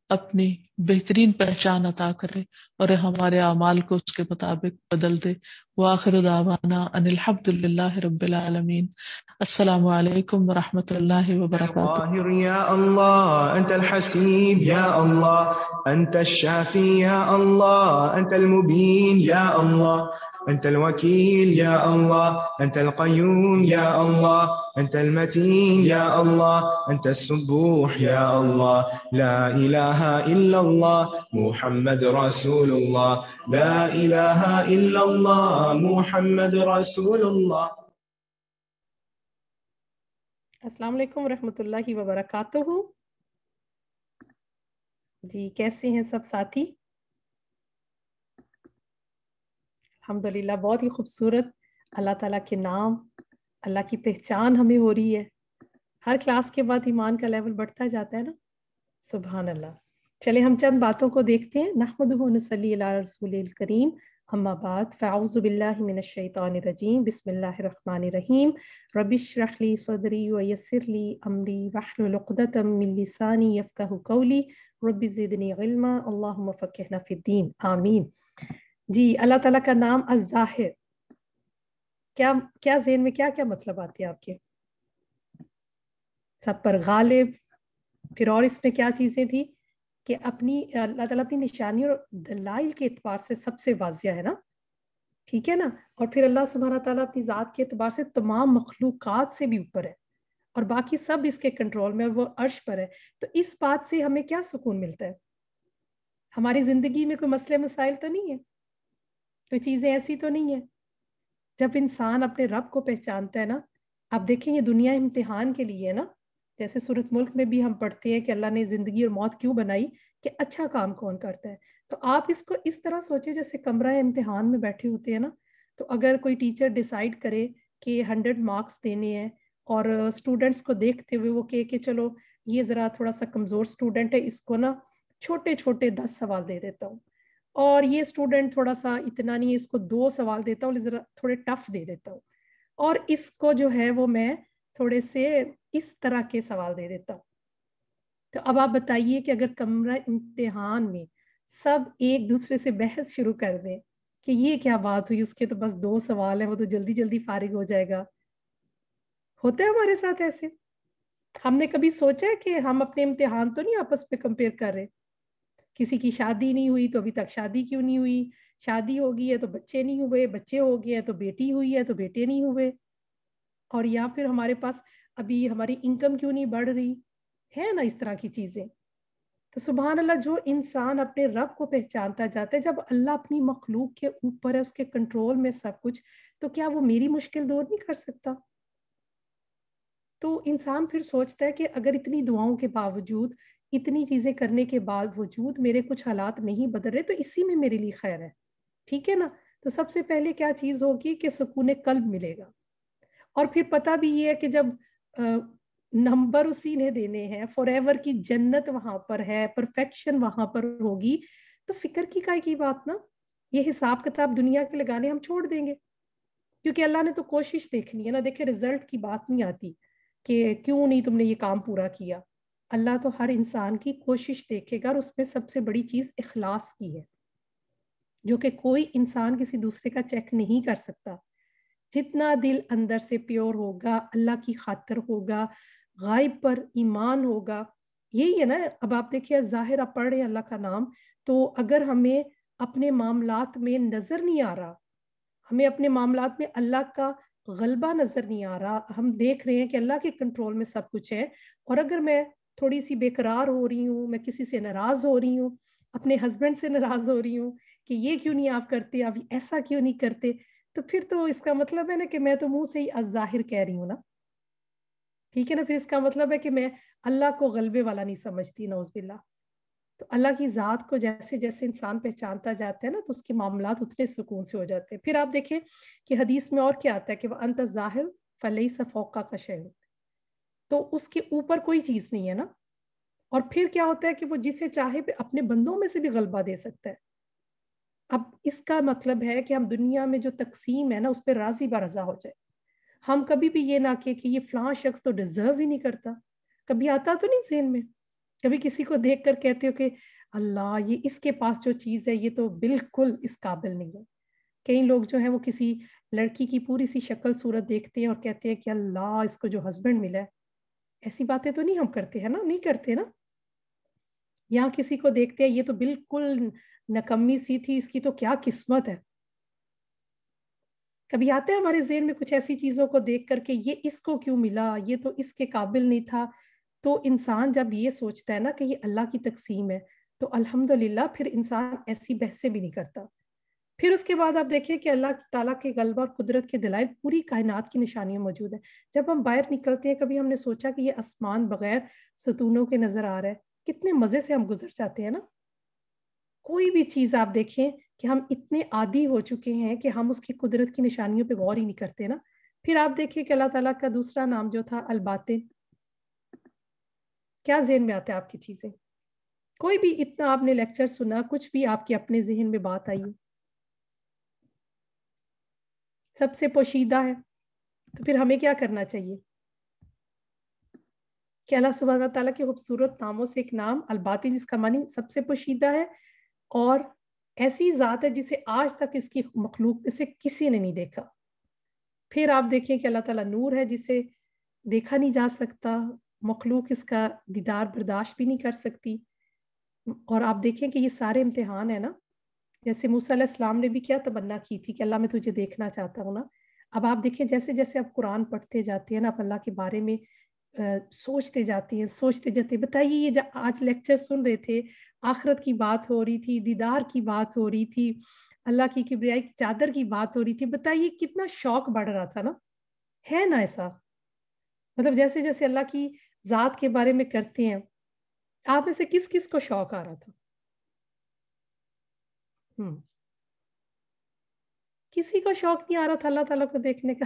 اپنی بہترین پہچان عطا کرے اور ہمارے اعمال کو اس کے مطابق بدل دے. وآخر دعوانا ان الحمد للہ رب العالمین. السلام علیکم ورحمۃ اللہ وبرکاتہ. القاهر يا الله، أنت الحسيب يا الله، أنت الشافي يا الله، أنت المبين يا الله، أنت الوكيل يا الله، أنت القيوم يا الله، أنت المتين يا الله، أنت السبوح يا الله. لا إله إلا الله محمد رسول الله، لا إله إلا الله محمد رسول الله. السلام علیکم ورحمۃ اللہ وبرکاتہ. جی کیسے ہیں سب ساتھی؟ الحمدللہ بہت ہی خوبصورت اللہ تعالیٰ کے نام، اللہ کی پہچان ہمیں ہو رہی ہے. ہر کلاس کے بعد ایمان کا لیول بڑھتا جاتا ہے نا. سبحان اللہ. چلے ہم چند باتوں کو دیکھتے ہیں. نحمدہ ونصلی علی رسول الکریم، اما بعد، فاعوذ باللہ من الشیطان الرجیم، بسم اللہ الرحمن الرحیم. رب اشرح لی صدری ویسر لی امری واحلل عقدۃ من لسانی یفقہوا قولی رب زدنی علما اللہم فقہنا فی الدین آمین. جی اللہ تعالیٰ کا نام الظاہر، کیا ذہن میں کیا مطلب آتے ہیں آپ کے؟ سب پر غالب. پھر اور اس میں کیا چیزیں تھی کہ اپنی اللہ تعالیٰ اپنی نشانی اور دلائل کے اعتبار سے سب سے واضح ہے نا، ٹھیک ہے نا. اور پھر اللہ سبحانہ تعالیٰ اپنی ذات کے اعتبار سے تمام مخلوقات سے بھی اوپر ہے اور باقی سب اس کے کنٹرول میں، اور وہ عرش پر ہے. تو اس بات سے ہمیں کیا سکون ملتا ہے؟ ہماری زندگی میں کوئی مسئلے مسائل تو نہیں ہے، کوئی چیزیں ایسی تو نہیں ہیں. جب انسان اپنے رب کو پہچانتا ہے نا، آپ دیکھیں یہ دنیا امتحان کے لیے ہے نا. جیسے سورۃ ملک میں بھی ہم پڑھتے ہیں کہ اللہ نے زندگی اور موت کیوں بنائی، کہ اچھا کام کون کرتا ہے. تو آپ اس کو اس طرح سوچیں جیسے کمرہ امتحان میں بیٹھے ہوتے ہیں نا. تو اگر کوئی ٹیچر ڈیسائیڈ کرے کہ 100 مارکس دینے ہیں اور اسٹوڈنٹس کو دیکھتے ہوئے وہ کہ چلو یہ ذرا تھوڑا سا کمزور اسٹوڈنٹ ہے، اس کو نا چھوٹے چھوٹے 10 سوال دے دیتا ہوں، اور یہ اسٹوڈنٹ تھوڑا سا اتنا نہیں ہے، اس کو 2 سوال دیتا ہوں، ذرا تھوڑے ٹف دے دیتا ہوں، اور اس کو جو ہے وہ میں تھوڑے سے اس طرح کے سوال دے دیتا ہوں۔ تو اب آپ بتائیے کہ اگر کمرہ امتحان میں سب ایک دوسرے سے بحث شروع کر دیں کہ یہ کیا بات ہوئی، اس کے تو بس 2 سوال ہیں، وہ تو جلدی جلدی فارغ ہو جائے گا۔ ہوتا ہے ہمارے ساتھ ایسے؟ ہم نے کبھی سوچا ہے کہ ہم اپنے امتحان تو نہیں آپس میں کمپیئر کر رہے؟ کسی کی شادی نہیں ہوئی تو ابھی تک شادی کیوں نہیں ہوئی، شادی ہو گئی ہے تو بچے نہیں ہوئے، بچے ہو گئے ہیں تو بیٹی ہوئی ہے تو بیٹے نہیں ہوئے، اور یا پھر ہمارے پاس ابھی ہماری انکم کیوں نہیں بڑھ رہی ہے نا، اس طرح کی چیزیں۔ تو سبحان اللہ، جو انسان اپنے رب کو پہچانتا جاتا ہے، جب اللہ اپنی مخلوق کے اوپر ہے، اس کے کنٹرول میں سب کچھ، تو کیا وہ میری مشکل دور نہیں کر سکتا؟ تو انسان پھر سوچتا ہے کہ اگر اتنی دعاؤں کے باوجود، اتنی چیزیں کرنے کے باوجود میرے کچھ حالات نہیں بدل رہے، تو اسی میں میرے لیے خیر ہے، ٹھیک ہے نا؟ تو سب سے پہلے کیا چیز ہوگی کہ سکون قلب ملے گا، اور پھر پتہ بھی یہ ہے کہ جب نمبر اسی نے دینے ہیں، فار ایور کی جنت وہاں پر ہے، پرفیکشن وہاں پر ہوگی، تو فکر کی کائے کی بات نا، یہ حساب کتاب دنیا کے لگانے ہم چھوڑ دیں گے، کیونکہ اللہ نے تو کوشش دیکھنی ہے نا۔ دیکھیں رزلٹ کی بات نہیں آتی کہ کیوں نہیں تم نے یہ کام پورا کیا، اللہ تو ہر انسان کی کوشش دیکھے گا، اور اس میں سب سے بڑی چیز اخلاص کی ہے، جو کہ کوئی انسان کسی دوسرے کا چیک نہیں کر سکتا۔ جتنا دل اندر سے پیور ہوگا، اللہ کی خاطر ہوگا، غائب پر ایمان ہوگا، یہی ہے نا۔ اب آپ دیکھیے ظاہر آپ پڑھ رہے ہیں اللہ کا نام، تو اگر ہمیں اپنے معاملات میں نظر نہیں آ رہا، ہمیں اپنے معاملات میں اللہ کا غلبہ نظر نہیں آ رہا، ہم دیکھ رہے ہیں کہ اللہ کے کنٹرول میں سب کچھ ہے، اور اگر میں تھوڑی سی بے قرار ہو رہی ہوں، میں کسی سے ناراض ہو رہی ہوں، اپنے ہسبینڈ سے ناراض ہو رہی ہوں کہ یہ کیوں نہیں آپ کرتے، آپ ایسا کیوں نہیں کرتے، تو پھر تو اس کا مطلب ہے نا کہ میں تو منہ سے ہی الظاہر کہہ رہی ہوں نا، ٹھیک ہے نا؟ پھر اس کا مطلب ہے کہ میں اللہ کو غلبے والا نہیں سمجھتی، نعوذ باللہ۔ تو اللہ کی ذات کو جیسے جیسے انسان پہچانتا جاتا ہے نا، تو اس کے معاملات اتنے سکون سے ہو جاتے ہیں۔ پھر آپ دیکھیں کہ حدیث میں اور کیا آتا ہے کہ وَأَنْتَ ظَاهِرٌ فَلَيْسَ فَوْقَكَ شَيْءٌ، تو اس کے اوپر کوئی چیز نہیں ہے نا۔ اور پھر کیا ہوتا ہے کہ وہ جسے چاہے اپنے بندوں میں سے بھی غلبہ دے سکتا ہے۔ اب اس کا مطلب ہے کہ ہم دنیا میں جو تقسیم ہے نا، اس پہ راضی برضا ہو جائے، ہم کبھی بھی یہ نہ کہ یہ فلاں شخص تو ڈیزرو ہی نہیں کرتا۔ کبھی آتا تو نہیں ذہن میں، کبھی کسی کو دیکھ کر کہتے ہو کہ اللہ یہ اس کے پاس جو چیز ہے یہ تو بالکل اس قابل نہیں ہے۔ کئی لوگ جو ہیں وہ کسی لڑکی کی پوری سی شکل صورت دیکھتے ہیں اور کہتے ہیں کہ اللہ اس کو جو ہسبینڈ ملا ہے، ایسی باتیں تو نہیں ہم کرتے ہیں نا، نہیں کرتے نا۔ یہاں کسی کو دیکھتے ہیں یہ تو بالکل نکمی سی تھی، اس کی تو کیا قسمت ہے۔ کبھی آتا ہے ہمارے ذہن میں کچھ ایسی چیزوں کو دیکھ کر کے یہ اس کو کیوں ملا، یہ تو اس کے قابل نہیں تھا۔ تو انسان جب یہ سوچتا ہے نا کہ یہ اللہ کی تقسیم ہے، تو الحمدللہ پھر انسان ایسی بحثیں بھی نہیں کرتا۔ پھر اس کے بعد آپ دیکھیں کہ اللہ تعالیٰ کے غلبہ اور قدرت کے دلائل پوری کائنات کی نشانیاں موجود ہیں۔ جب ہم باہر نکلتے ہیں، کبھی ہم نے سوچا کہ یہ آسمان بغیر ستونوں کے نظر آ رہا ہے، کتنے مزے سے ہم گزر جاتے ہیں نا۔ کوئی بھی چیز آپ دیکھیں کہ ہم اتنے عادی ہو چکے ہیں کہ ہم اس کی قدرت کی نشانیوں پہ غور ہی نہیں کرتے نا۔ پھر آپ دیکھیں کہ اللہ تعالیٰ کا دوسرا نام جو تھا الباطن، کیا ذہن میں آتا ہے آپ کی چیزیں؟ کوئی بھی اتنا آپ نے لیکچر سنا، کچھ بھی آپ کے اپنے ذہن میں بات آئی ہو؟ سب سے پوشیدہ ہے، تو پھر ہمیں کیا کرنا چاہیے کہ اللہ سبحانہ تعالیٰ کے خوبصورت ناموں سے ایک نام الباطن، جس کا معنی سب سے پوشیدہ ہے، اور ایسی ذات ہے جسے آج تک اس کی مخلوق میں سے کسی نے نہیں دیکھا۔ پھر آپ دیکھیں کہ اللہ تعالیٰ نور ہے، جسے دیکھا نہیں جا سکتا، مخلوق اس کا دیدار برداشت بھی نہیں کر سکتی۔ اور آپ دیکھیں کہ یہ سارے امتحان ہیں نا، جیسے موسیٰ علیہ السلام نے بھی کیا تمنا کی تھی کہ اللہ میں تجھے دیکھنا چاہتا ہوں نا۔ اب آپ دیکھیں جیسے جیسے آپ قرآن پڑھتے جاتے ہیں نا، آپ اللہ کے بارے میں سوچتے جاتے ہیں۔ بتائیے یہ جو آج لیکچر سن رہے تھے، آخرت کی بات ہو رہی تھی، دیدار کی بات ہو رہی تھی، اللہ کی کبریائی کی چادر کی بات ہو رہی تھی، بتائیے کتنا شوق بڑھ رہا تھا نا، ہے نا ایسا؟ مطلب جیسے جیسے اللہ کی ذات کے بارے میں کرتے ہیں، آپ میں سے کس کس کو شوق آ رہا تھا؟ کسی کو شوق نہیں آ رہا تھا اللہ تعالیٰ کو دیکھنے کا؟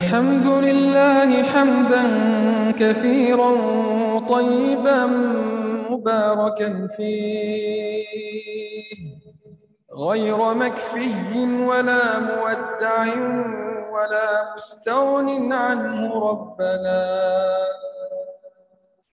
الحمد لله حمدا كثيرا طيبا مباركا فيه غير مكفي ولا مودع ولا مستغن عنه ربنا